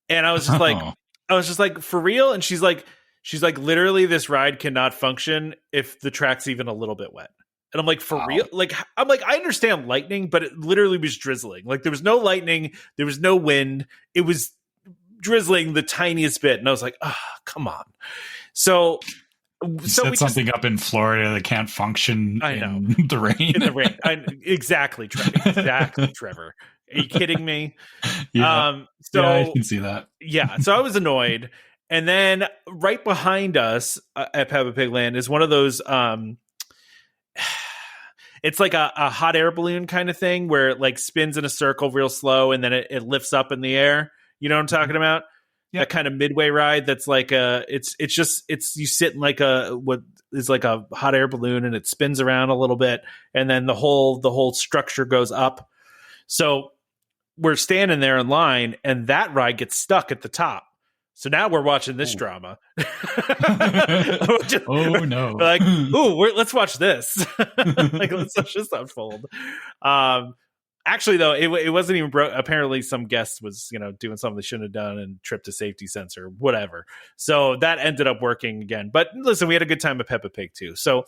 And I was just like, for real? And she's like, literally, this ride cannot function if the track's even a little bit wet. And I'm like, for real? Like, I'm like, I understand lightning, but it literally was drizzling. Like, there was no lightning. There was no wind. It was drizzling the tiniest bit. And I was like, come on. So we set something up in Florida that can't function in the rain. In the rain. Exactly, Trevor. Are you kidding me? Yeah. I can see that. Yeah. So I was annoyed. And then right behind us at Peppa Pig Land is one of those, it's like a hot air balloon kind of thing where it like spins in a circle real slow, and then it lifts up in the air. You know what I'm talking about? that kind of midway ride. That's like it's you sit in like what is like a hot air balloon, and it spins around a little bit, and then the whole structure goes up. So we're standing there in line, and that ride gets stuck at the top. So now we're watching this drama. Oh no! Like, let's watch this. Like, let's watch this unfold. Actually, though, it wasn't even broke. Apparently, some guest was, doing something they shouldn't have done and tripped a safety sensor, whatever. So that ended up working again. But listen, we had a good time at Peppa Pig too. So,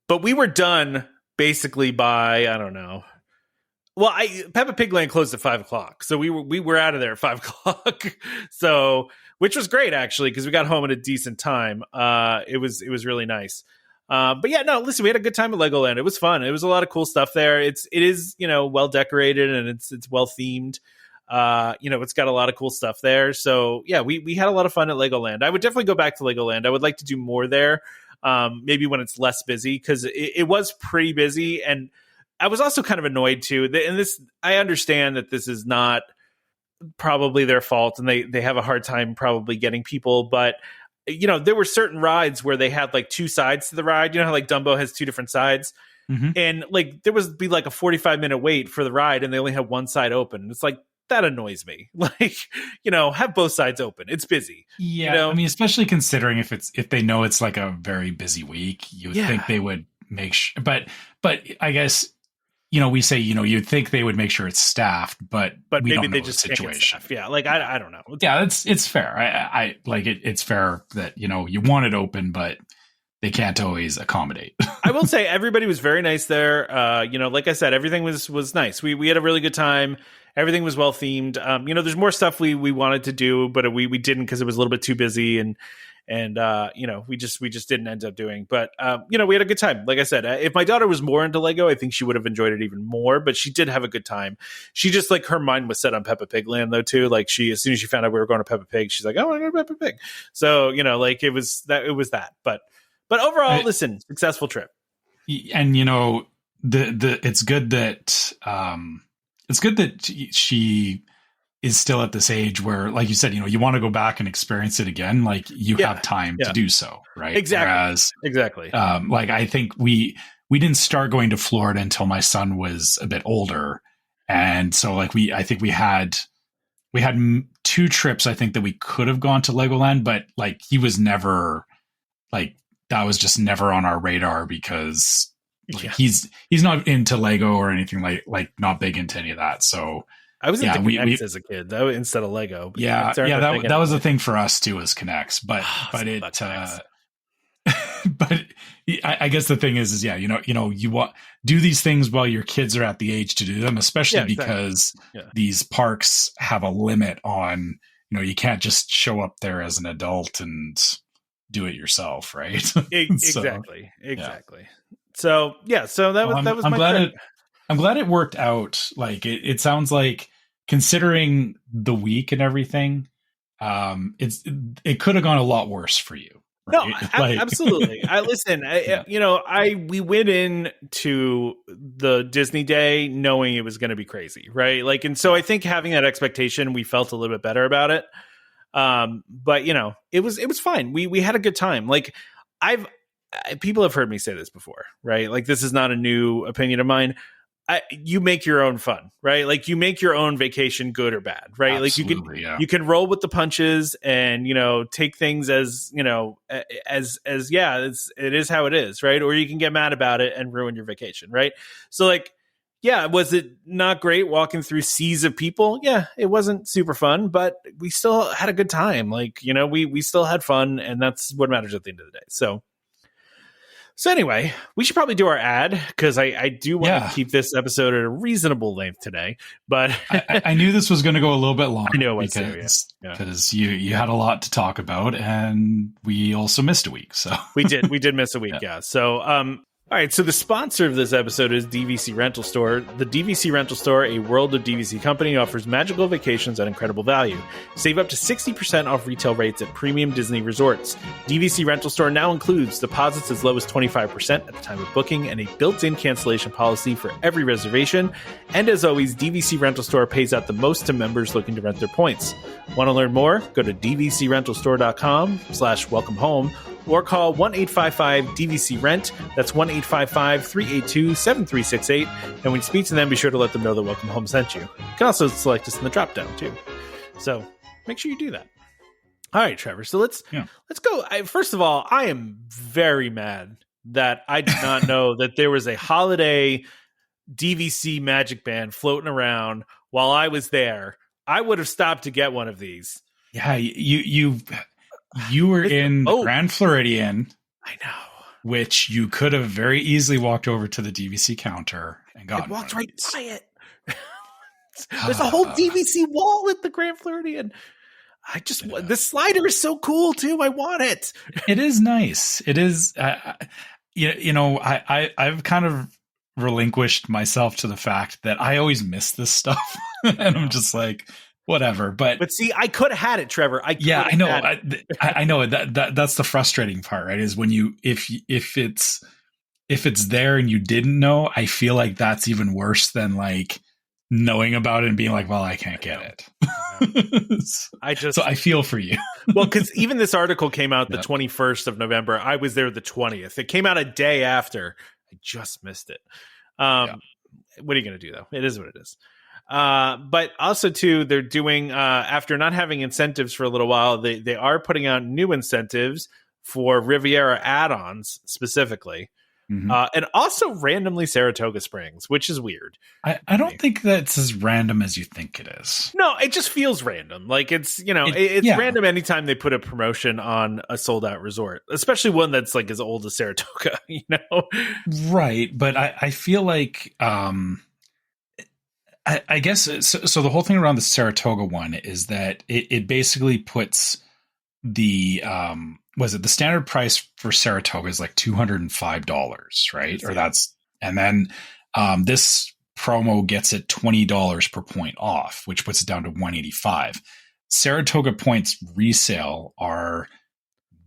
but we were done basically by, I don't know. Well, Peppa Pig Land closed at 5:00, so we were out of there at 5:00. So, which was great actually, because we got home at a decent time. It was really nice. But yeah, no, listen, we had a good time at Legoland. It was fun. It was a lot of cool stuff there. It is well decorated, and it's well themed. It's got a lot of cool stuff there. So yeah, we had a lot of fun at Legoland. I would definitely go back to Legoland. I would like to do more there. Maybe when it's less busy, because it was pretty busy, and I was also kind of annoyed too. And this, I understand that this is not probably their fault, and they have a hard time probably getting people, but there were certain rides where they had like two sides to the ride. You know how like Dumbo has two different sides, and like there would be like a 45-minute wait for the ride, and they only have one side open. It's like, that annoys me. Like, have both sides open. It's busy. Yeah, I mean, especially considering if they know it's like a very busy week, you would think they would make sure. But I guess. We say, you'd think they would make sure it's staffed, but we maybe don't know they just the situation. Yeah, like I don't know. Yeah, it's fair. I like it. It's fair that you want it open, but they can't always accommodate. I will say everybody was very nice there. Like I said, everything was nice. We had a really good time. Everything was well themed. There's more stuff we wanted to do, but we didn't because it was a little bit too busy, and we just didn't end up doing. But we had a good time. Like I said, if my daughter was more into Lego, I think she would have enjoyed it even more. But she did have a good time. She just, like, her mind was set on Peppa Pig Land though too. Like, as soon as she found out we were going to Peppa Pig, she's like, "Oh, I want to go to Peppa Pig." So like it was that. But overall, listen, successful trip. And it's good that she is still at this age where, like you said, you want to go back and experience it again. Like, you have time to do so, right? Exactly. Like, I think we didn't start going to Florida until my son was a bit older, and so like I think we had two trips. I think that we could have gone to Legoland, but like he was never like that was just never on our radar because he's not into Lego or anything like not big into any of that. So. I was into Connects as a kid, though, instead of Lego. That was the thing for us too, was Connects. But I guess the thing is you want do these things while your kids are at the age to do them, especially because these parks have a limit on you can't just show up there as an adult and do it yourself, right? Exactly. So that was my trip. I'm glad it worked out. Like it sounds like, considering the week and everything, it could have gone a lot worse for you. Right? No, absolutely. We went in to the Disney day knowing it was going to be crazy, right? Like, and so I think having that expectation, we felt a little bit better about it. But it was fine. We had a good time. Like, people have heard me say this before, right? Like, this is not a new opinion of mine. You make your own fun, right? Like, you make your own vacation, good or bad, right? Absolutely, like you can roll with the punches and, take things as, it is how it is, right? Or you can get mad about it and ruin your vacation, right? So like, yeah, was it not great walking through seas of people? Yeah, it wasn't super fun, but we still had a good time. Like, we still had fun, and that's what matters at the end of the day. So anyway, we should probably do our ad, because I do want to keep this episode at a reasonable length today. But I knew this was going to go a little bit long. I know because you had a lot to talk about, and we also missed a week. So we did miss a week. Yeah. So All right, so the sponsor of this episode is DVC Rental Store. The DVC Rental Store, a World of DVC company, offers magical vacations at incredible value. Save up to 60% off retail rates at premium Disney resorts. DVC Rental Store now includes deposits as low as 25% at the time of booking and a built-in cancellation policy for every reservation. And as always, DVC Rental Store pays out the most to members looking to rent their points. Want to learn more? Go to dvcrentalstore.com/welcome home or call 1-855-DVC-RENT. That's 1-855-382-7368. And when you speak to them, be sure to let them know that Welcome Home sent you. You can also select us in the drop-down, too. So make sure you do that. All right, Trevor. So let's go. First of all, I am very mad that I did not know that there was a holiday DVC Magic Band floating around while I was there. I would have stopped to get one of these. Yeah, you were in Grand Floridian. I know. Which you could have very easily walked over to the DVC counter and gotten. I walked right by it. There's a whole DVC wall at the Grand Floridian. The slider is so cool too. I want it. It is nice. It is. I've kind of relinquished myself to the fact that I always miss this stuff, and I'm just like, whatever. But see, I could have had it, Trevor. I know. I know that's the frustrating part, right? Is when if it's there and you didn't know, I feel like that's even worse than like knowing about it and being like, well, I can't get it. So I feel for you. Well, because even this article came out the 21st of November. I was there the 20th. It came out a day after. I just missed it. What are you going to do, though? It is what it is. But also, too, they're doing, after not having incentives for a little while, they are putting out new incentives for Riviera add-ons specifically. Mm-hmm. And also randomly Saratoga Springs, which is weird. I don't think that's as random as you think it is. No, it just feels random. Like it's random anytime they put a promotion on a sold out resort, especially one that's like as old as Saratoga, Right. But I feel like, I guess, so the whole thing around the Saratoga one is that it basically puts the, the standard price for Saratoga is like $205, right? And then this promo gets it $20 per point off, which puts it down to $185. Saratoga points resale are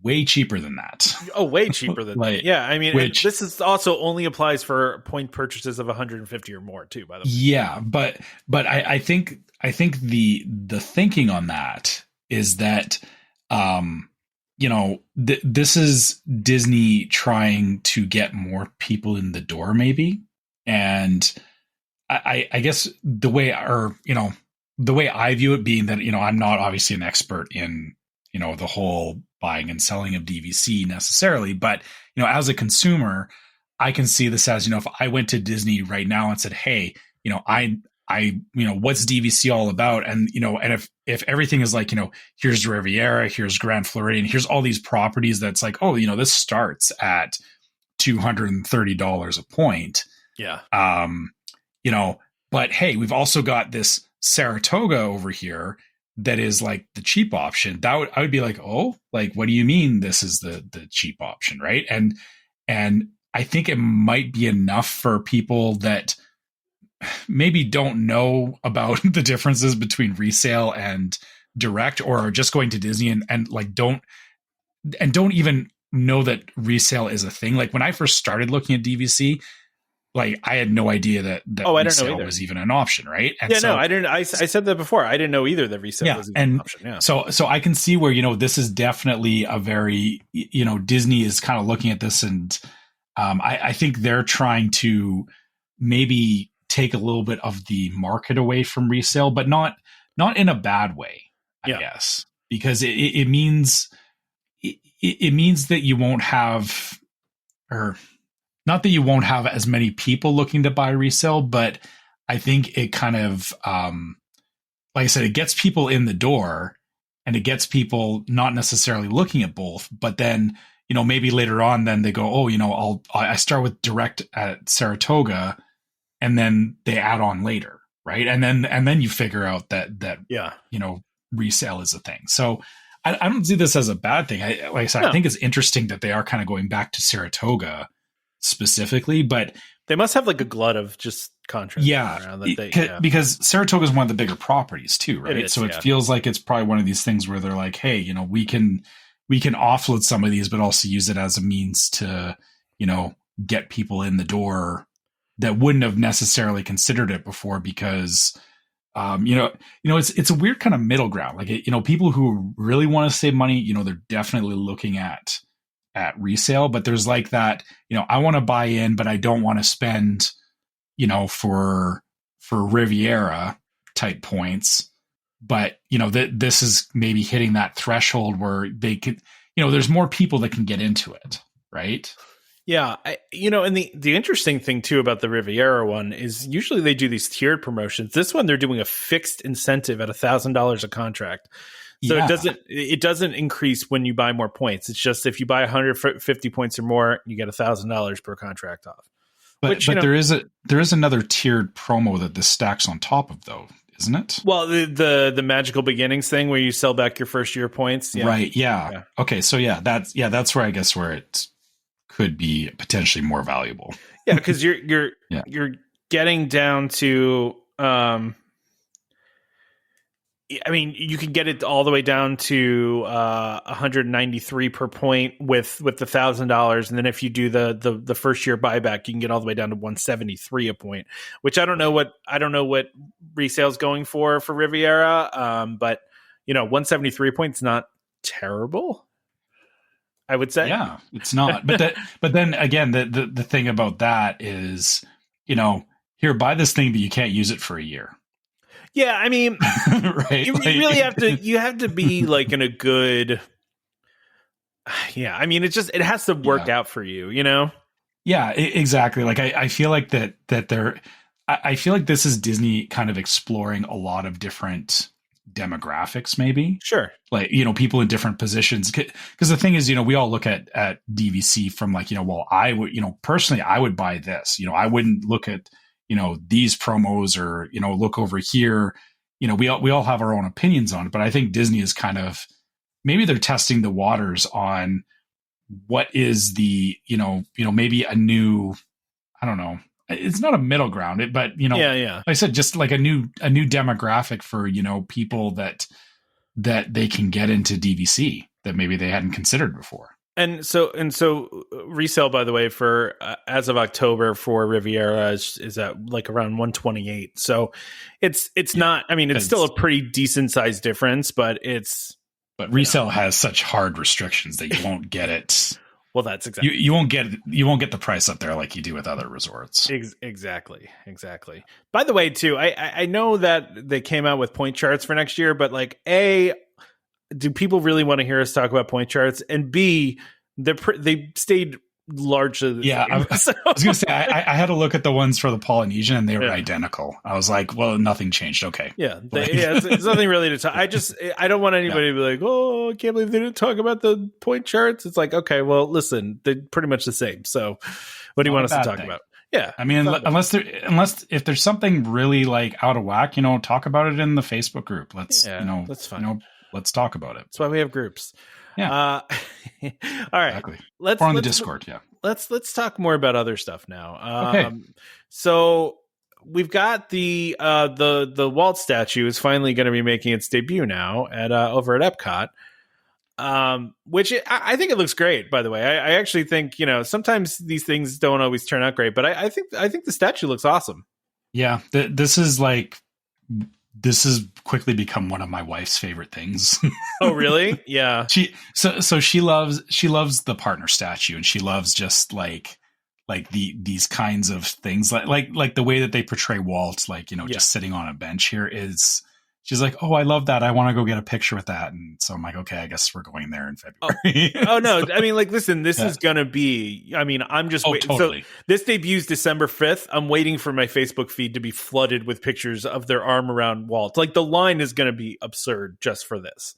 way cheaper than that. Oh, way cheaper than that. Yeah, I mean, this is also only applies for point purchases of 150 or more too, by the way. Yeah, but I think the thinking on that is that this is Disney trying to get more people in the door, maybe. And I guess the way I view it being that, I'm not obviously an expert in, the whole buying and selling of DVC necessarily, but, as a consumer, I can see this as, if I went to Disney right now and said, hey, what's DVC all about? And, and if everything is like, here's Riviera, here's Grand Floridian, here's all these properties that's like, oh, this starts at $230 a point. Yeah. But hey, we've also got this Saratoga over here that is like the cheap option. I would be like, oh, like, what do you mean this is the cheap option? Right. And I think it might be enough for people that maybe don't know about the differences between resale and direct, or are just going to Disney and like don't even know that resale is a thing. Like when I first started looking at DVC, like I had no idea that resale was even an option, right? And I didn't. I said that before. I didn't know either that resale was even an option. Yeah. So I can see where this is definitely a very Disney is kind of looking at this, and I think they're trying to maybe take a little bit of the market away from resale, but not in a bad way, I guess, because it means that you won't have, or not that you won't have as many people looking to buy resale, but I think it kind of, like I said, it gets people in the door, and it gets people not necessarily looking at both, but then, maybe later on, then they go, oh, I start with direct at Saratoga, and then they add on later, right? And then you figure out that resale is a thing. So I don't see this as a bad thing. I think it's interesting that they are kind of going back to Saratoga specifically, but they must have like a glut of just contracts. Yeah, because Saratoga is one of the bigger properties too, right? It feels like it's probably one of these things where they're like, hey, we can offload some of these, but also use it as a means to, get people in the door that wouldn't have necessarily considered it before, because it's a weird kind of middle ground. Like, people who really want to save money, they're definitely looking at resale, but there's like that, I want to buy in, but I don't want to spend, for Riviera type points. But, this is maybe hitting that threshold where they could, there's more people that can get into it. Right. Yeah. And the interesting thing too about the Riviera one is usually they do these tiered promotions. This one, they're doing a fixed incentive at $1,000 a contract. So it doesn't increase when you buy more points. It's just if you buy 150 points or more, you get $1,000 per contract off. But there is another tiered promo that this stacks on top of, though, isn't it? Well, the Magical Beginnings thing where you sell back your first year points. Yeah. Right. Yeah. Okay. So that's where I guess where it could be potentially more valuable. Yeah, because you're getting down to. You can get it all the way down to 193 per point with the $1,000, and then if you do the first year buyback, you can get all the way down to 173 a point. Which I don't know what resale's going for Riviera, but 173 points not terrible, I would say. Yeah, it's not. But then again, the thing about that is, here, buy this thing, but you can't use it for a year. Yeah, I mean, right? you really have to be like in a good. Yeah, I mean, it has to work out for you, Yeah, exactly. Like I feel like that I feel like this is Disney kind of exploring a lot of different demographics, maybe. Sure. Like, people in different positions. Because the thing is, we all look at DVC from like, well, I would, personally, I would buy this. I wouldn't look at these promos or, look over here. We all have our own opinions on it, but I think Disney is kind of, maybe they're testing the waters on what is the, maybe a new, I don't know. It's not a middle ground, but like I said, just like a new demographic for, people that they can get into DVC that maybe they hadn't considered before. And so resale, by the way, for as of October for Riviera is at like around 128. So it's not. I mean, it's still a pretty decent sized difference, but resale has such hard restrictions that you won't get it. Well, that's exactly you won't get the price up there like you do with other resorts. Exactly. By the way, too, I know that they came out with point charts for next year, but like do people really want to hear us talk about point charts? And B, they stayed largely the same. I was going to say, I had to look at the ones for the Polynesian, and they were identical. I was like, well, nothing changed. Okay. Yeah. It's nothing really to talk. I don't want anybody to be like, oh, I can't believe they didn't talk about the point charts. It's like, okay, well, listen, they're pretty much the same. So what do you want us to talk about? Yeah. I mean, unless if there's something really like out of whack, talk about it in the Facebook group. That's fine. Let's talk about it. That's why we have groups. Yeah. All right. Exactly. Let's on the Discord. Yeah. Let's talk more about other stuff now. Okay. So we've got the Walt statue is finally going to be making its debut now at over at EPCOT. Which I think it looks great, by the way. I actually think, sometimes these things don't always turn out great, but I think the statue looks awesome. Yeah. This has quickly become one of my wife's favorite things. Oh, really? Yeah. She loves the partner statue, and she loves just like these kinds of things, like the way that they portray Walt, just sitting on a bench here is. She's like, oh, I love that. I want to go get a picture with that. And so I'm like, okay, I guess we're going there in February. Oh no. I mean, listen, this is going to be, I'm just waiting. Totally. So this debuts December 5th. I'm waiting for my Facebook feed to be flooded with pictures of their arm around Walt. Like the line is going to be absurd just for this.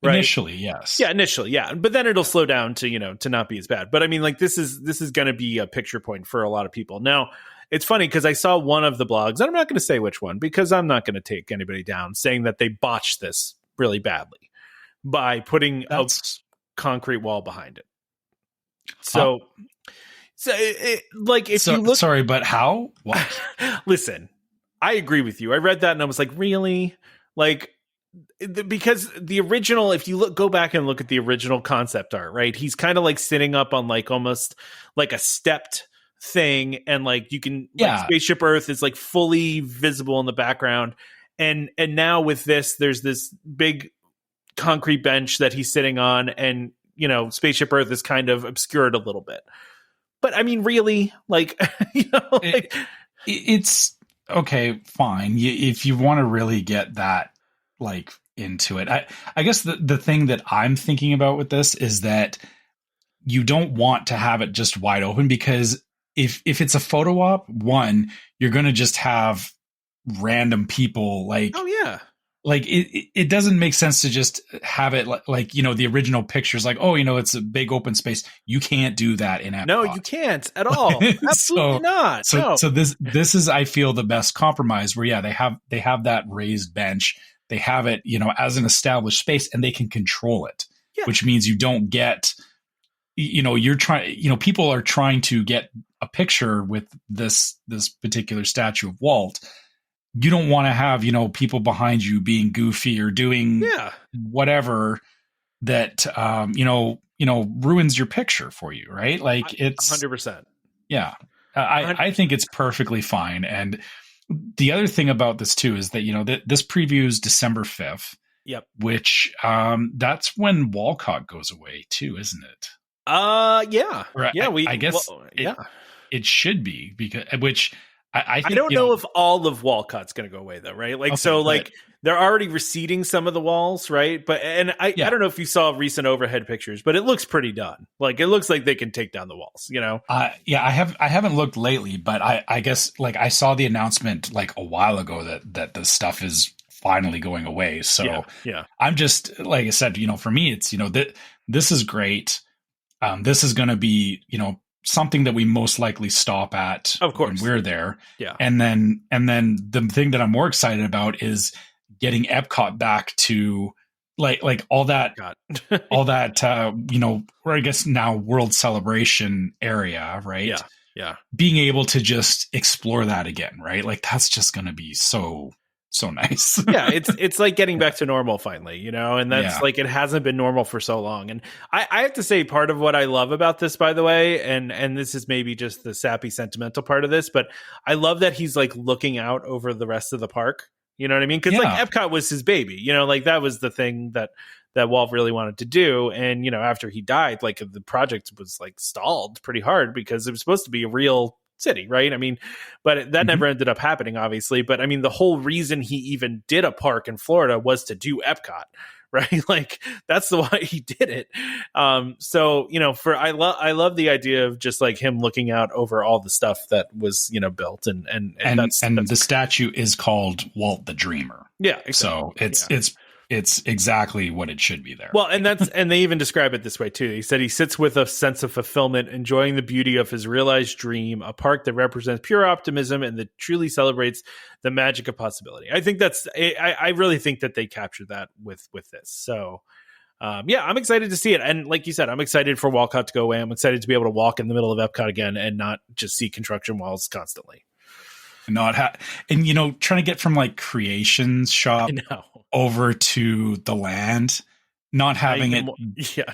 Right? Initially, yes. Yeah, initially, yeah. But then it'll slow down to, to not be as bad. But I mean, this is going to be a picture point for a lot of people. Now, it's funny because I saw one of the blogs, and I'm not going to say which one because I'm not going to take anybody down, saying that they botched this really badly by putting a concrete wall behind it. So So, if you look, sorry, but how? What? Listen, I agree with you. I read that and I was like, really? Like, because the original, if you go back and look at the original concept art, right? He's kind of like sitting up on like almost like a stepped thing, and like you can, like, Spaceship Earth is like fully visible in the background, and now with this, there's this big concrete bench that he's sitting on, and Spaceship Earth is kind of obscured a little bit. But I mean, really, like, it's okay, fine. If you want to really get that like into it, I guess the thing that I'm thinking about with this is that you don't want to have it just wide open, because if it's a photo op, one, you're going to just have random people like, oh yeah, like it doesn't make sense to just have it like the original pictures, like, oh, it's a big open space. You can't do that in Epcot. No, you can't at all. Absolutely not. So this is, I feel, the best compromise where, they have that raised bench. They have it, as an established space, and they can control it, which means you don't get, you're trying, people are trying to get a picture with this particular statue of Walt. You don't want to have, people behind you being goofy or doing whatever that, ruins your picture for you. Right. Like, it's 100%. Yeah. I think it's perfectly fine. And the other thing about this too is that, this previews December 5th. Yep. Which, that's when Walcott goes away too, isn't it? Yeah. I guess it should be, because, which, I think, I don't know if all of Walcott's going to go away though, right? Like, okay, so like they're already receding some of the walls, right? But I don't know if you saw recent overhead pictures, but it looks pretty done. Like, it looks like they can take down the walls, I haven't looked lately, but I guess, like, I saw the announcement like a while ago that the stuff is finally going away. So yeah. I'm just, like I said, for me, it's this is great. This is going to be something that we most likely stop at, of course, when we're there. Yeah. And then the thing that I'm more excited about is getting Epcot back to like all that, all that, or I guess now World Celebration area, right? Yeah. Yeah. Being able to just explore that again, right? Like, that's just going to be so nice. Yeah, it's like getting back to normal finally, and that's like, it hasn't been normal for so long. And I have to say, part of what I love about this, by the way, and this is maybe just the sappy sentimental part of this, but I love that he's like looking out over the rest of the park. You know what I mean? Because like Epcot was his baby, like that was the thing that Walt really wanted to do. And, after he died, like, the project was like stalled pretty hard because it was supposed to be a real city, right? I mean, but that never ended up happening, obviously. But I mean, the whole reason he even did a park in Florida was to do Epcot, right? Like, that's the why he did it. So I love the idea of just like him looking out over all the stuff that was built, and that's the statue is called Walt the Dreamer. Yeah, exactly. So it's exactly what it should be there. Well, and they even describe it this way too. He said he sits with a sense of fulfillment, enjoying the beauty of his realized dream, a park that represents pure optimism and that truly celebrates the magic of possibility. I think I really think that they captured that with this. So, I'm excited to see it. And like you said, I'm excited for Walcott to go away. I'm excited to be able to walk in the middle of Epcot again and not just see construction walls constantly. And trying to get from like Creations Shop over to the land, not having it.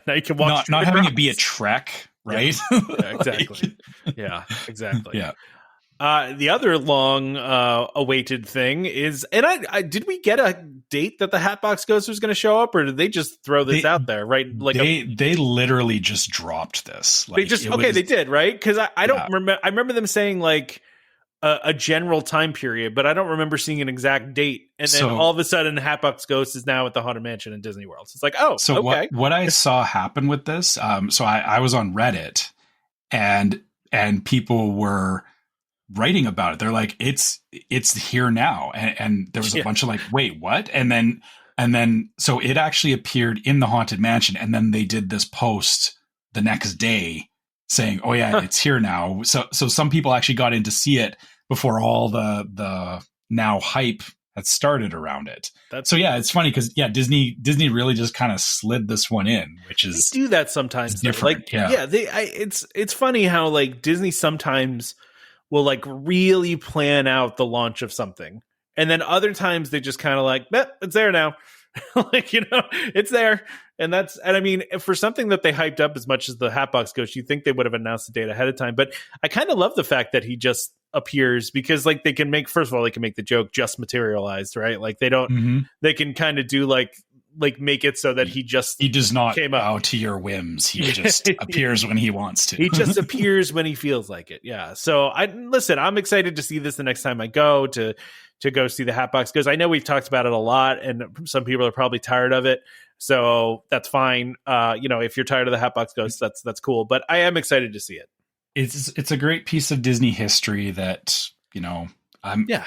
Now you can walk. Not having it be a trek, right? Yeah, exactly. Yeah, exactly. Yeah. The other long awaited thing is, and I did we get a date that the Hatbox Ghost was going to show up, or did they just throw this out there? Right, like they literally just dropped this. Like, they did, right? Because I don't remember. I remember them saying like a general time period, but I don't remember seeing an exact date. And then all of a sudden, Hatbox Ghost is now at the Haunted Mansion in Disney World. So it's like, okay. What I saw happen with this, so I was on Reddit, and people were writing about it. They're like, it's here now, and there was a bunch of like, wait, what? And then so it actually appeared in the Haunted Mansion, and then they did this post the next day saying, oh yeah, it's here now. So some people actually got in to see it before all the now hype started around it. So yeah, it's funny because Disney really just kind of slid this one in, which is they do that sometimes. Different. Like it's funny how like Disney sometimes will like really plan out the launch of something, and then other times they just kind of like, it's there now. Like, it's there. And I mean, for something that they hyped up as much as the Hatbox Ghost, you think they would have announced the date ahead of time. But I kind of love the fact that he just appears, because like they can make the joke just materialized, right? Like they can kind of do like make it so that he does not bow to your whims. He just appears when he wants to. He just appears when he feels like it. Yeah. So I'm excited to see this the next time I go to go see the Hatbox Ghost. I know we've talked about it a lot, and some people are probably tired of it. So that's fine. If you're tired of the Hatbox Ghost, that's cool. But I am excited to see it. It's a great piece of Disney history that,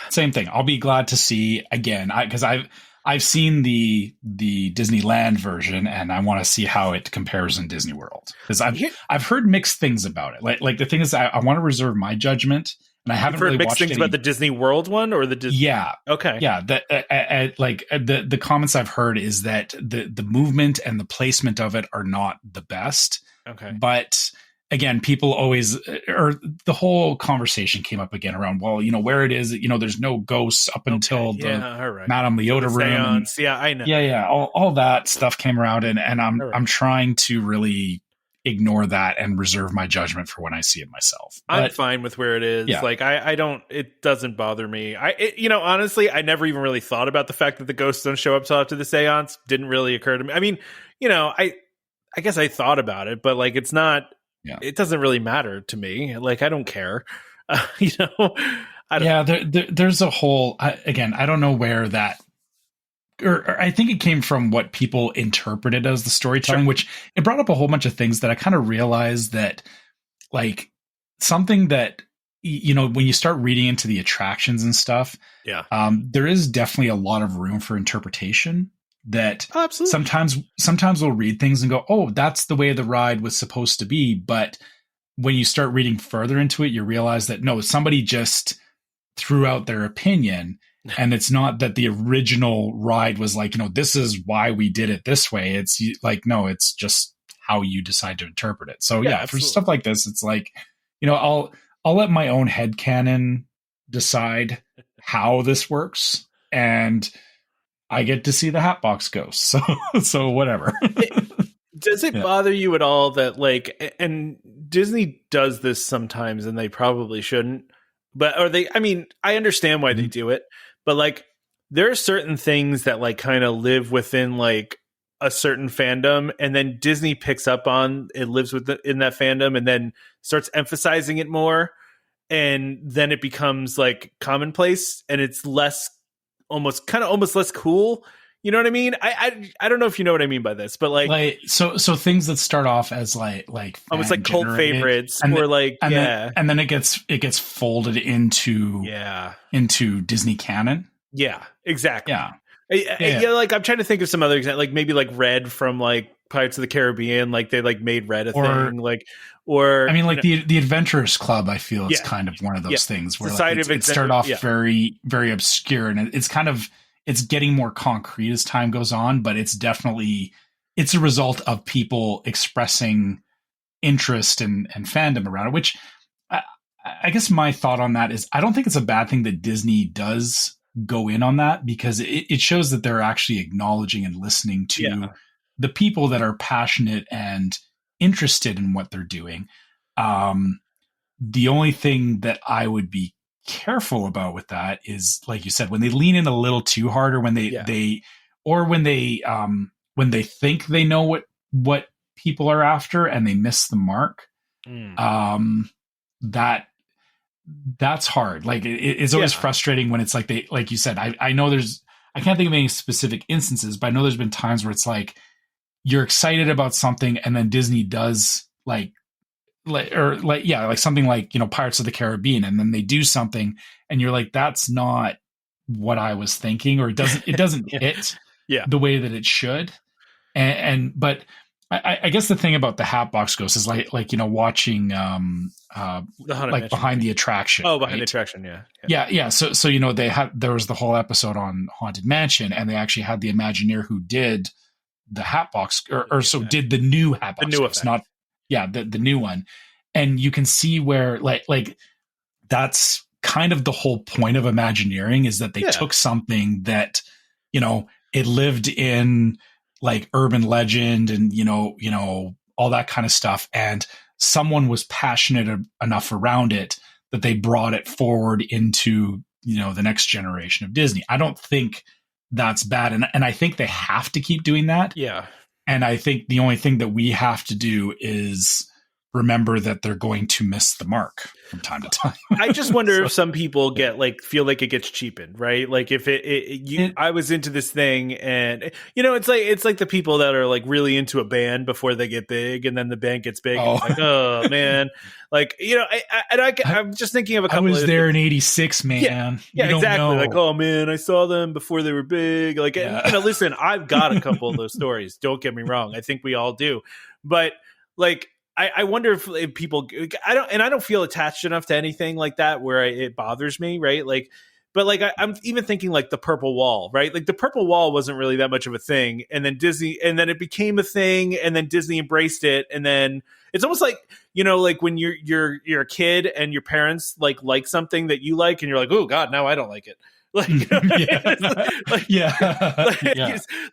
same thing. I'll be glad to see again, because I've seen the Disneyland version, and I want to see how it compares in Disney World, because I've heard mixed things about it. Like the thing is, I want to reserve my judgment, and I haven't really watched things about the Disney World one or the Disney. Yeah. Okay. Yeah. The comments I've heard is that the movement and the placement of it are not the best. Okay. But again, people always, or the whole conversation came up again around, where it is, there's no ghosts up until the Madame Leota room. Yeah, I know. Yeah. All that stuff came around, and I'm trying to really ignore that and reserve my judgment for when I see it myself. I'm fine with where it is. Yeah. Like I don't, it doesn't bother me. Honestly, I never even really thought about the fact that the ghosts don't show up till after the seance. Didn't really occur to me. I mean, I guess I thought about it, but like, it's not, it doesn't really matter to me. Like, I don't care. There's a whole, I don't know where that, or I think it came from what people interpreted as the storytelling, which it brought up a whole bunch of things that I kind of realized that, like, something that, when you start reading into the attractions and stuff, there is definitely a lot of room for interpretation. That sometimes we'll read things and go, oh, that's the way the ride was supposed to be. But when you start reading further into it, you realize that no, somebody just threw out their opinion. And it's not that the original ride was like, this is why we did it this way. It's like, no, it's just how you decide to interpret it. So for stuff like this, it's like, I'll let my own headcanon decide how this works. And I get to see the Hatbox Ghost. So whatever. Does it bother you at all that and Disney does this sometimes, and they probably shouldn't, I understand why they do it, but like, there are certain things that like kind of live within like a certain fandom, and then Disney picks up on it, lives in that fandom, and then starts emphasizing it more. And then it becomes like commonplace, and it's almost less cool. You know what I mean? I don't know if you know what I mean by this, but like so things that start off as like almost like cult favorites, and then it gets folded into Disney canon. Yeah, exactly. Yeah. Like I'm trying to think of some other example, like maybe like Red from like Pirates of the Caribbean, like they like made Red a thing, like, or I mean, like the Adventurers Club, I feel is kind of one of those things where like it started off very, very obscure, and it's getting more concrete as time goes on, but it's a result of people expressing interest and fandom around it, which I guess my thought on that is I don't think it's a bad thing that Disney does go in on that, because it shows that they're actually acknowledging and listening to the people that are passionate and interested in what they're doing. The only thing that I would be careful about with that is, like you said, when they lean in a little too hard, or when when they think they know what people are after and they miss the mark. That's hard. Like it's always frustrating when it's like like you said, I know I can't think of any specific instances, but I know there's been times where it's like you're excited about something, and then Disney does like something like, Pirates of the Caribbean, and then they do something and you're like, that's not what I was thinking, or it doesn't hit the way that it should. But I guess the thing about the Hatbox Ghost is like watching like behind the attraction. Oh, behind the attraction, yeah. So there was the whole episode on Haunted Mansion, and they actually had the Imagineer who did the Hatbox did the new Hatbox Ghost, not the new one, and you can see where like that's kind of the whole point of Imagineering, is that they took something that it lived in like urban legend and, all that kind of stuff. And someone was passionate enough around it that they brought it forward into, the next generation of Disney. I don't think that's bad. And I think they have to keep doing that. Yeah. And I think the only thing that we have to do is remember that they're going to miss the mark from time to time. I just wonder if some people feel like it gets cheapened, right? Like if I was into this thing, and it's like the people that are like really into a band before they get big, and then the band gets big. And it's like, oh man, like I'm just thinking of a couple. I was there in '86, man. Yeah, exactly. Like, oh man, I saw them before they were big. Like, listen, I've got a couple of those stories. Don't get me wrong. I think we all do, but like. I wonder if people, I don't feel attached enough to anything like that where it bothers me, right? Like, but like I'm even thinking like the purple wall, right? Like the purple wall wasn't really that much of a thing, and then it became a thing, and then Disney embraced it, and then it's almost like like when you're a kid and your parents like something that you like, and you're like, oh God, now I don't like it. Like,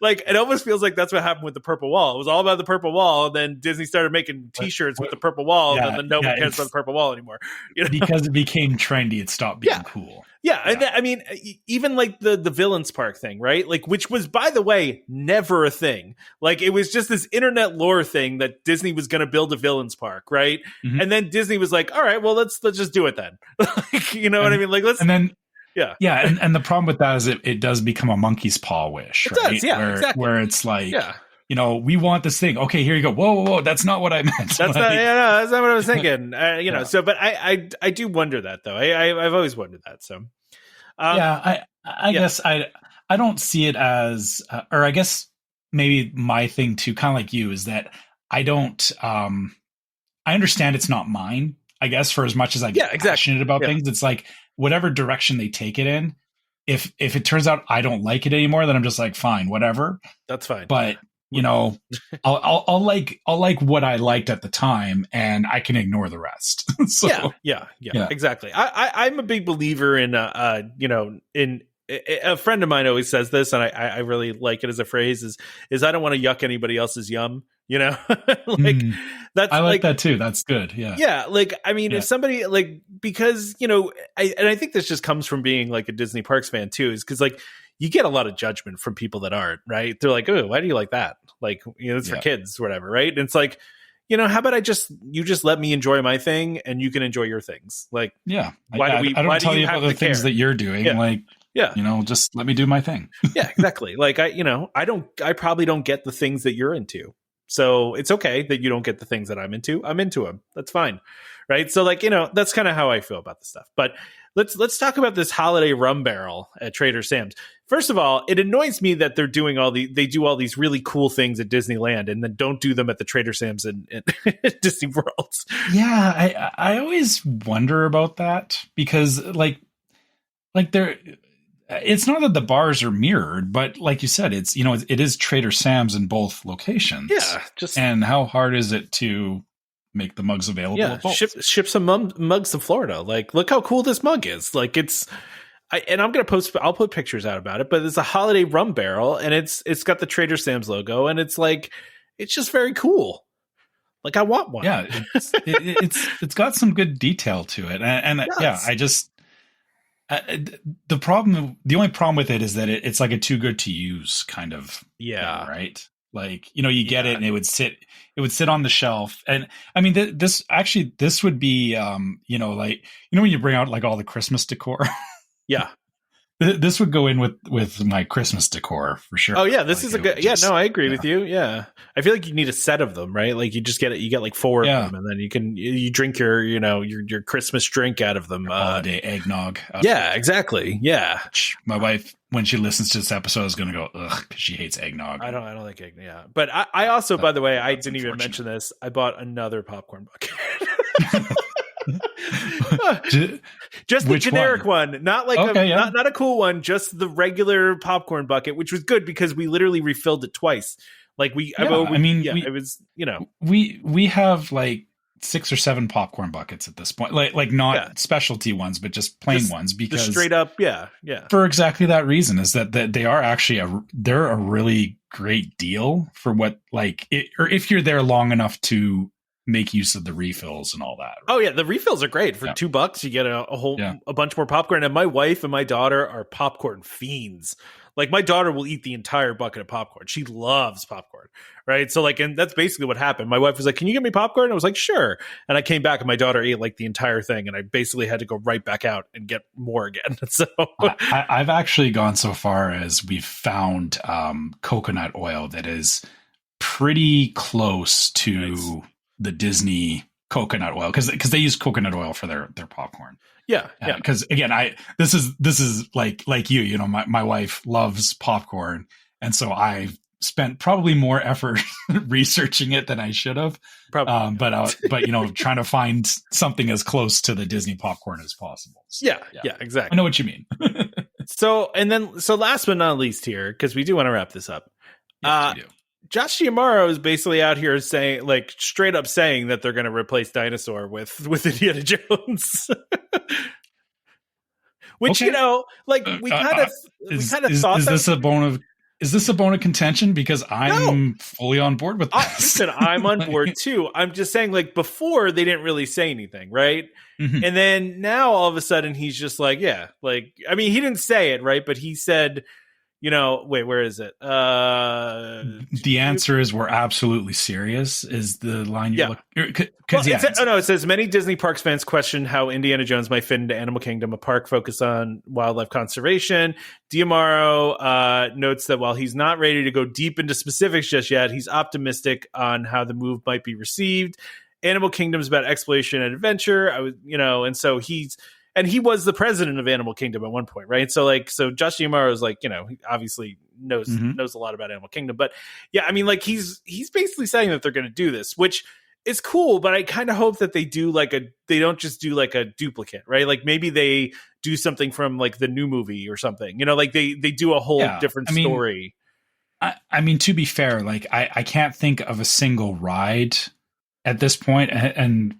like it almost feels like that's what happened with the purple wall. It was all about the purple wall, and then Disney started making T-shirts with the purple wall, and then no one cares about the purple wall anymore. Because it became trendy, it stopped being cool. Yeah, and I mean, even like the Villains Park thing, right? Like, which was, by the way, never a thing. Like, it was just this internet lore thing that Disney was going to build a Villains Park, right? Mm-hmm. And then Disney was like, all right, well, let's just do it then. Like, what I mean? Like, let's. And then. Yeah, and the problem with that is it does become a monkey's paw wish, right? It does, exactly. Where it's like, we want this thing. Okay, here you go. Whoa, that's not what I meant. That's not what I was thinking. So, but I do wonder that though. I've always wondered that. So, I guess I don't see it as, or I guess maybe my thing too, kind of like you, is that I don't. I understand it's not mine. I guess for as much as I get passionate about things, it's like whatever direction they take it in. If it turns out I don't like it anymore, then I'm just like, fine, whatever. That's fine. But I'll like what I liked at the time, and I can ignore the rest. So, yeah, exactly. I'm a big believer in in. A friend of mine always says this, and I really like it as a phrase, is I don't want to yuck anybody else's yum, that's I like that too. That's good. Yeah. Yeah. Like, I mean, if somebody because, I think this just comes from being like a Disney Parks fan too, is because like you get a lot of judgment from people that aren't, right? They're like, oh, why do you like that? Like, it's for kids or whatever. Right. And it's like, how about you just let me enjoy my thing and you can enjoy your things. Like, I don't tell you about the things that you're doing. Yeah. Like, just let me do my thing. Yeah, exactly. Like I probably don't get the things that you're into. So it's okay that you don't get the things that I'm into. I'm into them. That's fine. Right. So like, that's kind of how I feel about this stuff. But let's talk about this holiday rum barrel at Trader Sam's. First of all, it annoys me that they do all these really cool things at Disneyland and then don't do them at the Trader Sam's and Disney World. Yeah. I always wonder about that because like they're, it's not that the bars are mirrored, but like you said, it's, it is Trader Sam's in both locations. Yeah. And how hard is it to make the mugs available? Yeah. Ship some mugs to Florida. Like, look how cool this mug is. Like I'll put pictures out about it, but it's a holiday rum barrel and it's got the Trader Sam's logo and it's just very cool. Like I want one. Yeah. It's got some good detail to it. And I just, the only problem with it is that it's like a too good to use kind of thing, right? Like, you get it and it would sit on the shelf. And I mean, this would be, when you bring out like all the Christmas decor. Yeah. this would go in with my Christmas decor for sure. Oh yeah, this is a good. No, I agree with you. Yeah, I feel like you need a set of them, right? Like you just get it. You get like 4 of them, and then you drink your Christmas drink out of them. Holiday eggnog. Yeah, exactly. Yeah, my wife, when she listens to this episode, is going to go ugh because she hates eggnog. I don't like eggnog. Yeah, but I also, by the way, I didn't even mention this. I bought another popcorn bucket. Just the generic one, not like not a cool one, just the regular popcorn bucket, which was good because we literally refilled it twice. Like we have like 6 or 7 popcorn buckets at this point, like not specialty ones, but just plain ones, because straight up, for exactly that reason, is that they are actually they're a really great deal for what or if you're there long enough to make use of the refills and all that. Right? Oh yeah, the refills are great. For $2 you get a bunch more popcorn. And my wife and my daughter are popcorn fiends. Like my daughter will eat the entire bucket of popcorn. She loves popcorn, right? So and that's basically what happened. My wife was like, "Can you get me popcorn?" I was like, "Sure." And I came back and my daughter ate like the entire thing, and I basically had to go right back out and get more again. So I've actually gone so far as we've found coconut oil that is pretty close to the Disney coconut oil, because they use coconut oil for their popcorn. Yeah. Because again, this is like you know, my wife loves popcorn, and so I've spent probably more effort researching it than I should have. Probably, but you know, trying to find something as close to the Disney popcorn as possible. So, yeah, exactly. I know what you mean. So last but not least here, because we do want to wrap this up. Yes, we do. Josh Giamaro is basically out here saying, straight up saying that they're going to replace Dinosaur with Indiana Jones. Which, we kind of thought. Is this a bone of contention? Because I'm fully on board with this. Listen, I'm on board too. I'm just saying, before they didn't really say anything, right? Mm-hmm. And then now all of a sudden he's just he didn't say it, right? But he said, wait, where is it? The answer is we're absolutely serious is the line you're looking. It says many Disney Parks fans question how Indiana Jones might fit into Animal Kingdom, a park focused on wildlife conservation. Giamaro notes that while he's not ready to go deep into specifics just yet, he's optimistic on how the move might be received. Animal Kingdom is about exploration and adventure. And so he was the president of Animal Kingdom at one point, right? So Josh Giamaro is he obviously knows a lot about Animal Kingdom, but he's basically saying that they're going to do this, which is cool. But I kind of hope that they do they don't just do a duplicate, right? Maybe they do something from the new movie or something, they do a whole different story. I mean, to be fair, I can't think of a single ride at this point, and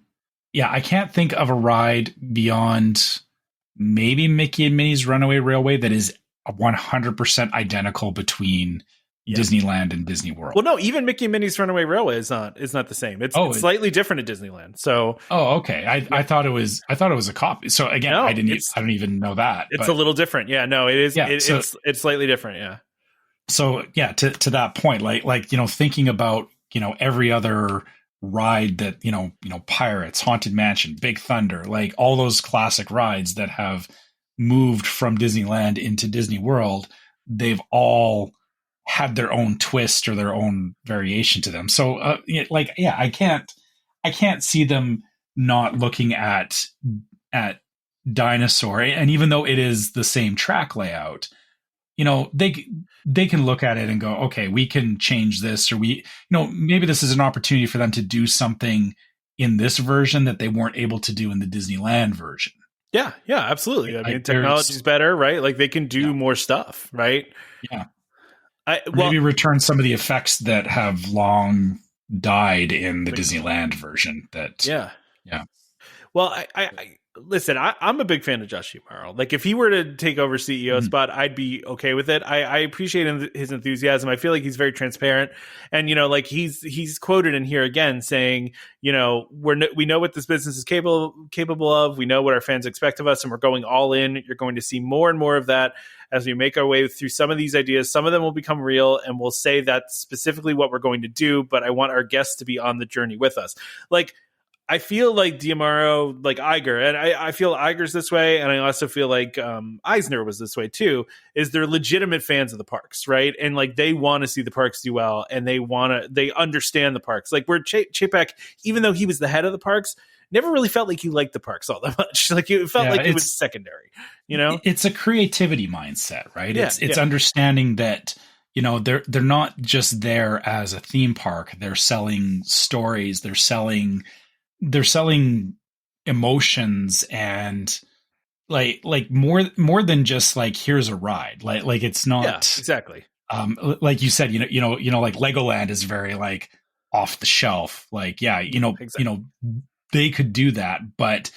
I can't think of a ride beyond maybe Mickey and Minnie's Runaway Railway that is 100% identical between Disneyland and Disney World. Well, no, even Mickey and Minnie's Runaway Railway is not the same. It's slightly different at Disneyland. So, okay. I thought it was a copy. So again, I don't even know that. It's a little different. Yeah, no, it is. Yeah, it's slightly different. Yeah. So to that point, thinking about every other ride that Pirates, Haunted Mansion, Big Thunder, all those classic rides that have moved from Disneyland into Disney World, they've all had their own twist or their own variation to them. So I can't see them not looking at Dinosaur, and even though it is the same track layout, they can look at it and go, okay, we can change this, or maybe this is an opportunity for them to do something in this version that they weren't able to do in the Disneyland version. Yeah, absolutely. I mean, technology's better, right? They can do more stuff, right? Yeah. Maybe return some of the effects that have long died in the Disneyland version. Yeah. Well, I listen, I'm a big fan of Josh Giamaro. If he were to take over CEO spot, I'd be okay with it. I appreciate his enthusiasm. I feel like he's very transparent, and he's quoted in here again saying, we know what this business is capable of. We know what our fans expect of us, and we're going all in. You're going to see more and more of that as we make our way through some of these ideas. Some of them will become real, and we'll say that's specifically what we're going to do. But I want our guests to be on the journey with us. I feel like D'Amaro, like Iger, and I feel Iger's this way, and I also feel like Eisner was this way too, is they're legitimate fans of the parks, right? And like they want to see the parks do well, and they understand the parks. Like where Chapek, even though he was the head of the parks, never really felt like he liked the parks all that much. Like it felt like it was secondary, you know? It's a creativity mindset, right? It's understanding that, you know, they're not just there as a theme park. They're selling stories, they're selling emotions, and like more than just like here's a ride. Like it's not exactly. Like you said, you know, like Legoland is very like off the shelf. Like, they could do that, but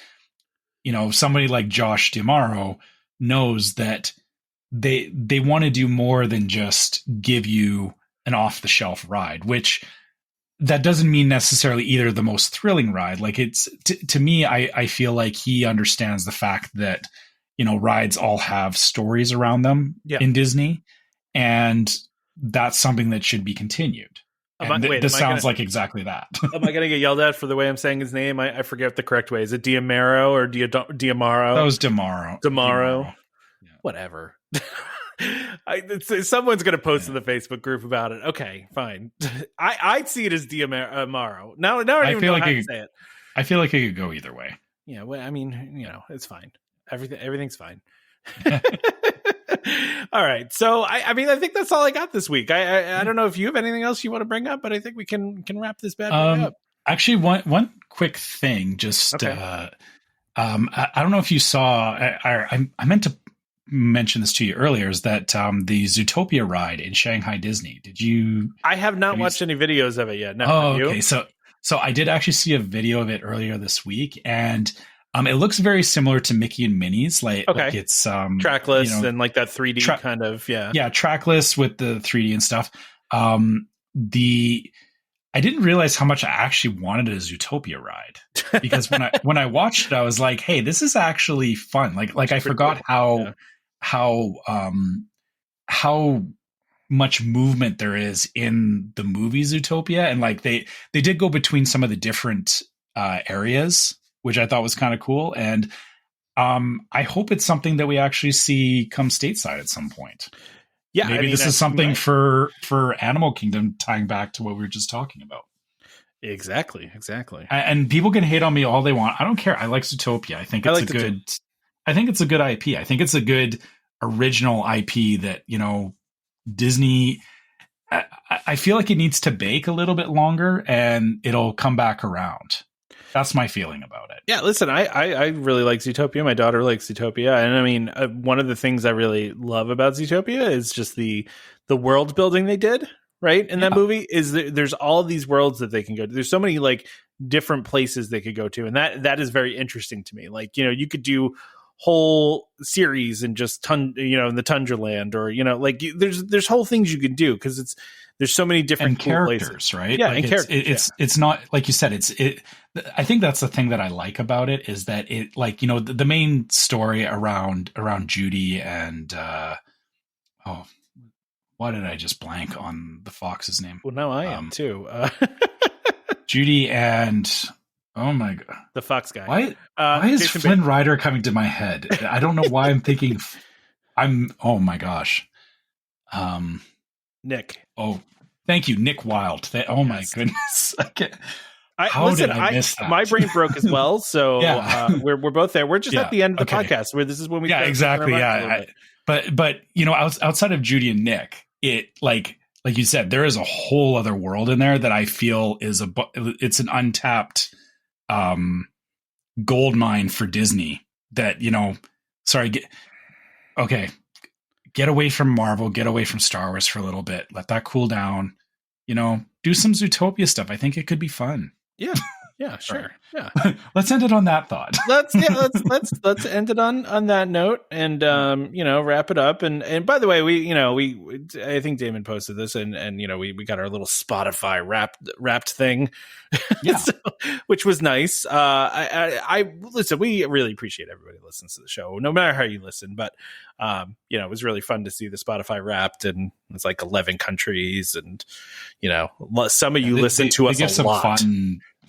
you know, somebody like Josh D'Amaro knows that they want to do more than just give you an off the shelf ride, which that doesn't mean necessarily either the most thrilling ride. Like it's to me, I feel like he understands the fact that, you know, rides all have stories around them in Disney, and that's something that should be continued. This sounds like exactly that. Am I going to get yelled at for the way I'm saying his name? I forget the correct way. Is it D'Amaro or D'Amaro? That was D'Amaro. Yeah. Whatever. Someone's going to post in the Facebook group about it. Okay, fine. I'd see it as D'Amaro. Now I don't even know how to say it. I feel like it could go either way. Yeah, well, I mean, you know, it's fine. Everything's fine. All right. So I mean, I think that's all I got this week. I don't know if you have anything else you want to bring up, but I think we can wrap this bad boy up. Actually, one quick thing. Just I don't know if you saw. I meant to mention this to you earlier. Is that the Zootopia ride in Shanghai Disney? Did you? I have not watched any videos of it yet. No. Oh, okay. So I did actually see a video of it earlier this week, and it looks very similar to Mickey and Minnie's. Like it's trackless, you know, and like that 3D kind of trackless with the 3D and stuff. I didn't realize how much I actually wanted a Zootopia ride, because when I watched it, I was like, hey, this is actually fun. Like I forgot cool. how much movement there is in the movie Zootopia, and like they did go between some of the different areas, which I thought was kind of cool. And I hope it's something that we actually see come stateside at some point. Yeah, maybe this is something for Animal Kingdom, tying back to what we were just talking about. Exactly. And people can hate on me all they want. I don't care. I like Zootopia. I think it's a good IP. I think it's a good original IP that, you know, Disney. I feel like it needs to bake a little bit longer, and it'll come back around. That's my feeling about it. Yeah, listen, I really like Zootopia. My daughter likes Zootopia. And I mean, one of the things I really love about Zootopia is just the world building they did, right? In that movie is there's all these worlds that they can go to. There's so many like different places they could go to. And that is very interesting to me. Like, you know, you could do whole series and just in the Tundra Land, or, you know, like there's whole things you can do, because there's so many different cool characters, places. Right? Yeah, like and characters. It's not like you said. I think that's the thing that I like about it, is that it, like, you know, the main story around Judy and why did I just blank on the fox's name? Well, now I am too. Judy and oh my god, the fox guy. Why is Flynn Rider coming to my head? I don't know why I'm thinking. Oh my gosh. Nick. Oh, thank you, Nick Wilde. Oh my goodness. How did I miss that? My brain broke as well. So we're both there. We're just at the end of the podcast, where this is when we exactly. Yeah. But you know, outside of Judy and Nick, it like you said, there is a whole other world in there that I feel it's an untapped gold mine for Disney. That, you know, get away from Marvel, get away from Star Wars for a little bit. Let that cool down. You know, do some Zootopia stuff. I think it could be fun. Yeah, sure. Yeah. Let's end it on that thought. Let's end it on that note, and you know, wrap it up. And by the way, I think Damon posted this, and you know, we got our little Spotify wrapped thing. Yeah. Which was nice. I listen, we really appreciate everybody who listens to the show, no matter how you listen, but you know, it was really fun to see the Spotify Wrapped, and it's like 11 countries, and you know, some of you listen to us a lot.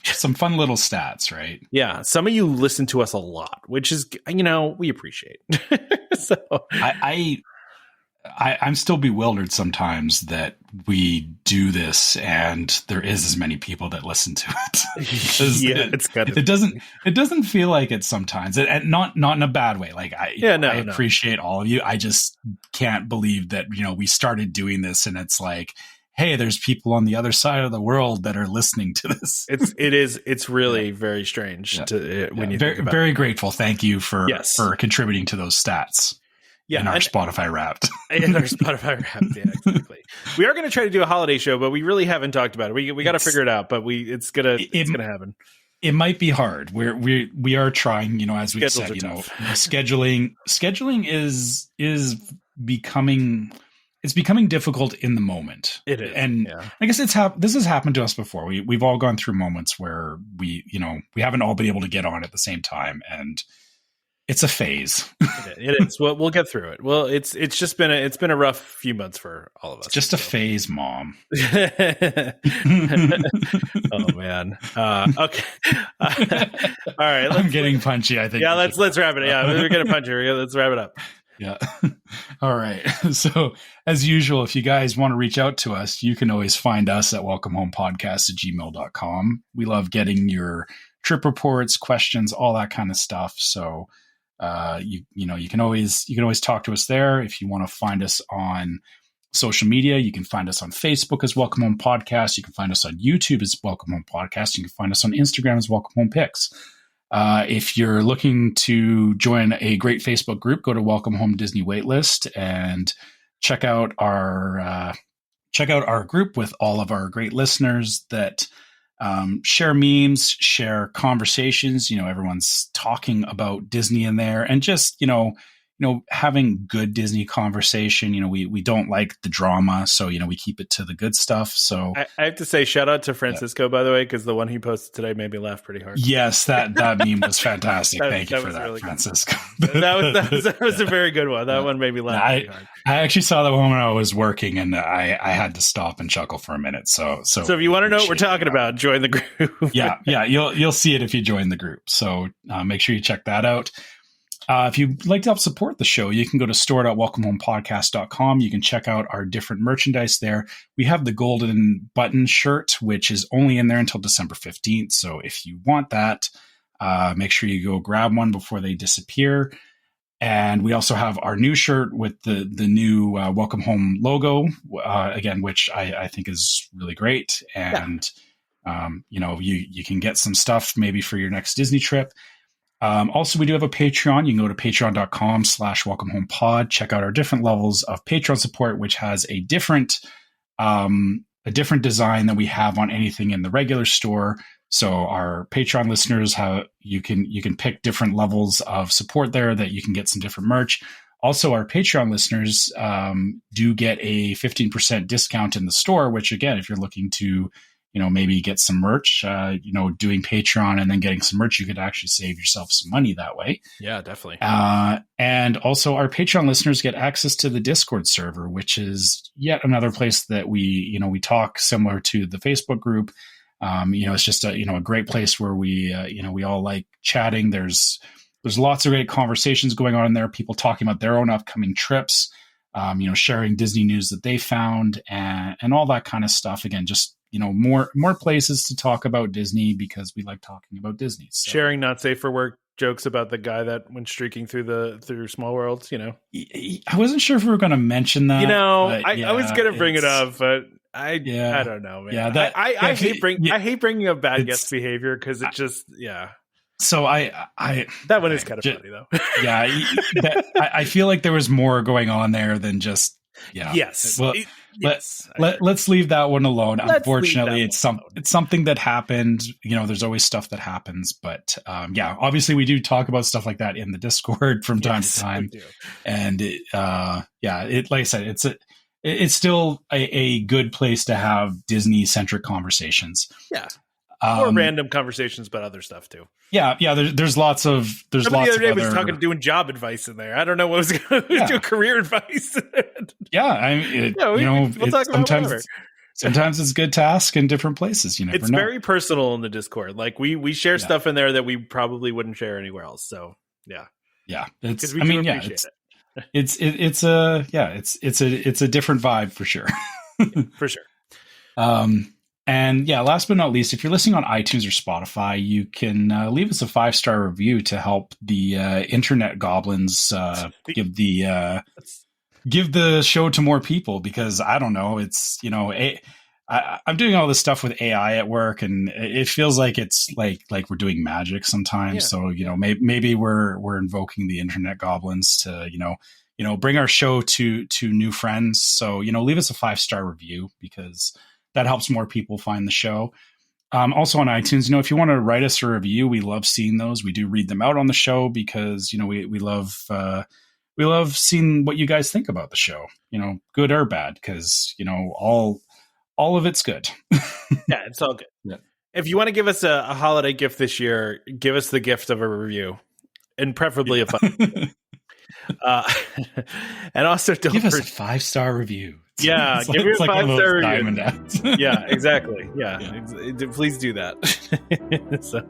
some fun little stats, right? Yeah. Some of you listen to us a lot, which is, we appreciate. So I'm still bewildered sometimes that we do this and there is as many people that listen to it. It's kind of, it doesn't feel like it sometimes, and not in a bad way. Like I appreciate all of you. I just can't believe that, we started doing this and it's like, hey, there's people on the other side of the world that are listening to this. It's really very strange when you think about very it. grateful. Thank you for contributing to those stats. Yeah, in our Spotify Wrapped. In our Spotify Wrapped, yeah, exactly. We are going to try to do a holiday show, but we really haven't talked about it. We got to figure it out, but it's gonna happen. It might be hard. We are trying, as we said, scheduling is becoming difficult in the moment. It is, and I guess this has happened to us before. We've all gone through moments where we haven't all been able to get on at the same time, and it's a phase. It is. Well, we'll get through it. Well, it's just been a rough few months for all of us. Just a phase, Mom. Oh man. Okay. All right. I'm getting punchy. I think. Yeah. Let's wrap it. Yeah, we're getting punchy. Let's wrap it up. Yeah. All right. So as usual, if you guys want to reach out to us, you can always find us at welcomehomepodcast@gmail.com. We love getting your trip reports, questions, all that kind of stuff. So you can always talk to us there. If you want to find us on social media, you can find us on Facebook as Welcome Home Podcast. You can find us on YouTube as Welcome Home Podcast. You can find us on Instagram as Welcome Home Pics. If you're looking to join a great Facebook group, go to Welcome Home Disney Waitlist and check out our group with all of our great listeners that share memes, share conversations. Everyone's talking about Disney in there, and just having good Disney conversation. We don't like the drama, so we keep it to the good stuff. So I have to say, shout out to Francisco, by the way, because the one he posted today made me laugh pretty hard. Yes, that meme was fantastic. Thank you for that, really Francisco. that was a very good one. That one made me laugh pretty hard. I actually saw that one when I was working, and I had to stop and chuckle for a minute. So if you want to know what we're talking about, join the group. yeah, you'll see it if you join the group. So make sure you check that out. If you'd like to help support the show, you can go to store.welcomehomepodcast.com. You can check out our different merchandise there. We have the golden button shirt, which is only in there until December 15th. So if you want that, make sure you go grab one before they disappear. And we also have our new shirt with the new Welcome Home logo, again, which I think is really great. And, you can get some stuff maybe for your next Disney trip. Also, we do have a Patreon. You can go to patreon.com/welcomehomepod. Check out our different levels of Patreon support, which has a different design than we have on anything in the regular store. So our Patreon listeners you can pick different levels of support there that you can get some different merch. Also, our Patreon listeners do get a 15% discount in the store, which again, if you're looking to maybe get some merch, doing Patreon and then getting some merch, you could actually save yourself some money that way. Yeah, definitely. And also our Patreon listeners get access to the Discord server, which is yet another place that we talk similar to the Facebook group. It's just a great place where we all like chatting. There's lots of great conversations going on in there. People talking about their own upcoming trips, sharing Disney news that they found and all that kind of stuff. Again, just, more places to talk about Disney because we like talking about Disney. So. Sharing not safe for work jokes about the guy that went streaking through Small Worlds, I wasn't sure if we were going to mention that. I was going to bring it up, but I don't know, man. Yeah, I hate bringing up bad guest behavior because it just, So that one is kind of funny though. Yeah, I feel like there was more going on there than just Yes. Well, let's leave that one alone. Unfortunately, it's something that happened. There's always stuff that happens, but obviously we do talk about stuff like that in the Discord from time to time. And like I said, it's still a good place to have Disney centric conversations. Yeah. Or random conversations about other stuff too. Yeah. There's lots of. Somebody the other day was doing job advice in there. I don't know what was going to do career advice. Yeah, we'll talk about whatever. sometimes it's good to ask in different places. You never know. It's very personal in the Discord. Like we share stuff in there that we probably wouldn't share anywhere else. So yeah. It's a different vibe for sure. For sure. And last but not least, if you're listening on iTunes or Spotify, you can leave us a 5-star review to help the internet goblins give the show to more people, because I don't know, it's, I'm doing all this stuff with AI at work, and it feels like it's like we're doing magic sometimes. So, maybe we're invoking the internet goblins to, bring our show to new friends. So, leave us a 5-star review, because that helps more people find the show. Also on iTunes, if you want to write us a review, we love seeing those. We do read them out on the show because, we love seeing what you guys think about the show, good or bad, because, all of it's good. Yeah, it's all good. Yeah. If you want to give us a holiday gift this year, give us the gift of a review, and preferably a fun. And also don't give us a 5-star review. Yeah, give me a 5-star diamond ads. Yeah, exactly. Yeah. Please do that. So,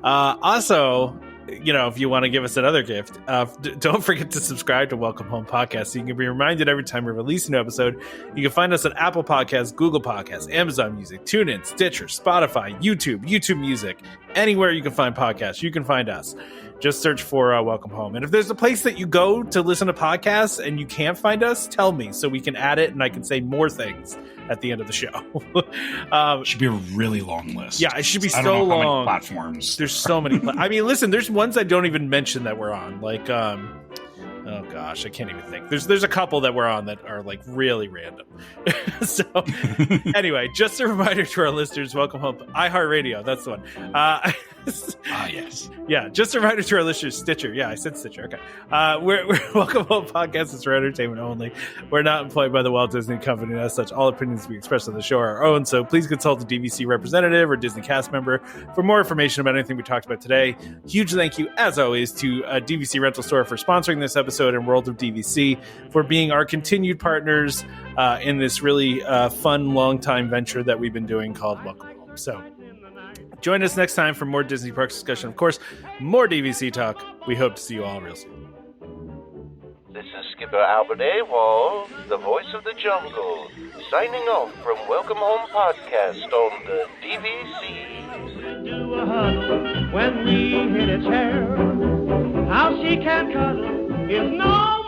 also, if you want to give us another gift, don't forget to subscribe to Welcome Home Podcast so you can be reminded every time we release a new episode. You can find us on Apple Podcasts, Google Podcasts, Amazon Music, TuneIn, Stitcher, Spotify, YouTube Music, anywhere you can find podcasts, you can find us. Just search for Welcome Home. And if there's a place that you go to listen to podcasts and you can't find us, tell me so we can add it and I can say more things at the end of the show. It should be a really long list. Yeah, it should be so long. How many platforms. There's so many. Listen, there's ones I don't even mention that we're on. Like, oh gosh, I can't even think. There's a couple that we're on that are like really random. So anyway, just a reminder to our listeners, Welcome Home, iHeartRadio. That's the one. Yes. Yeah, just a reminder to our listeners, Stitcher. Yeah, I said Stitcher. Okay. We're Welcome Home Podcast is for entertainment only. We're not employed by the Walt Disney Company, and as such, all opinions we express on the show are our own. So please consult a DVC representative or Disney cast member for more information about anything we talked about today. Huge thank you, as always, to DVC Rental Store for sponsoring this episode, and World of DVC for being our continued partners in this really fun, long-time venture that we've been doing called Welcome Home. So join us next time for more Disney Parks discussion. Of course, more DVC talk. We hope to see you all real soon. This is Skipper Albert Awol, the voice of the jungle, signing off from Welcome Home Podcast on the DVC. Do a huddle when we hit its hair. How she can cuddle is no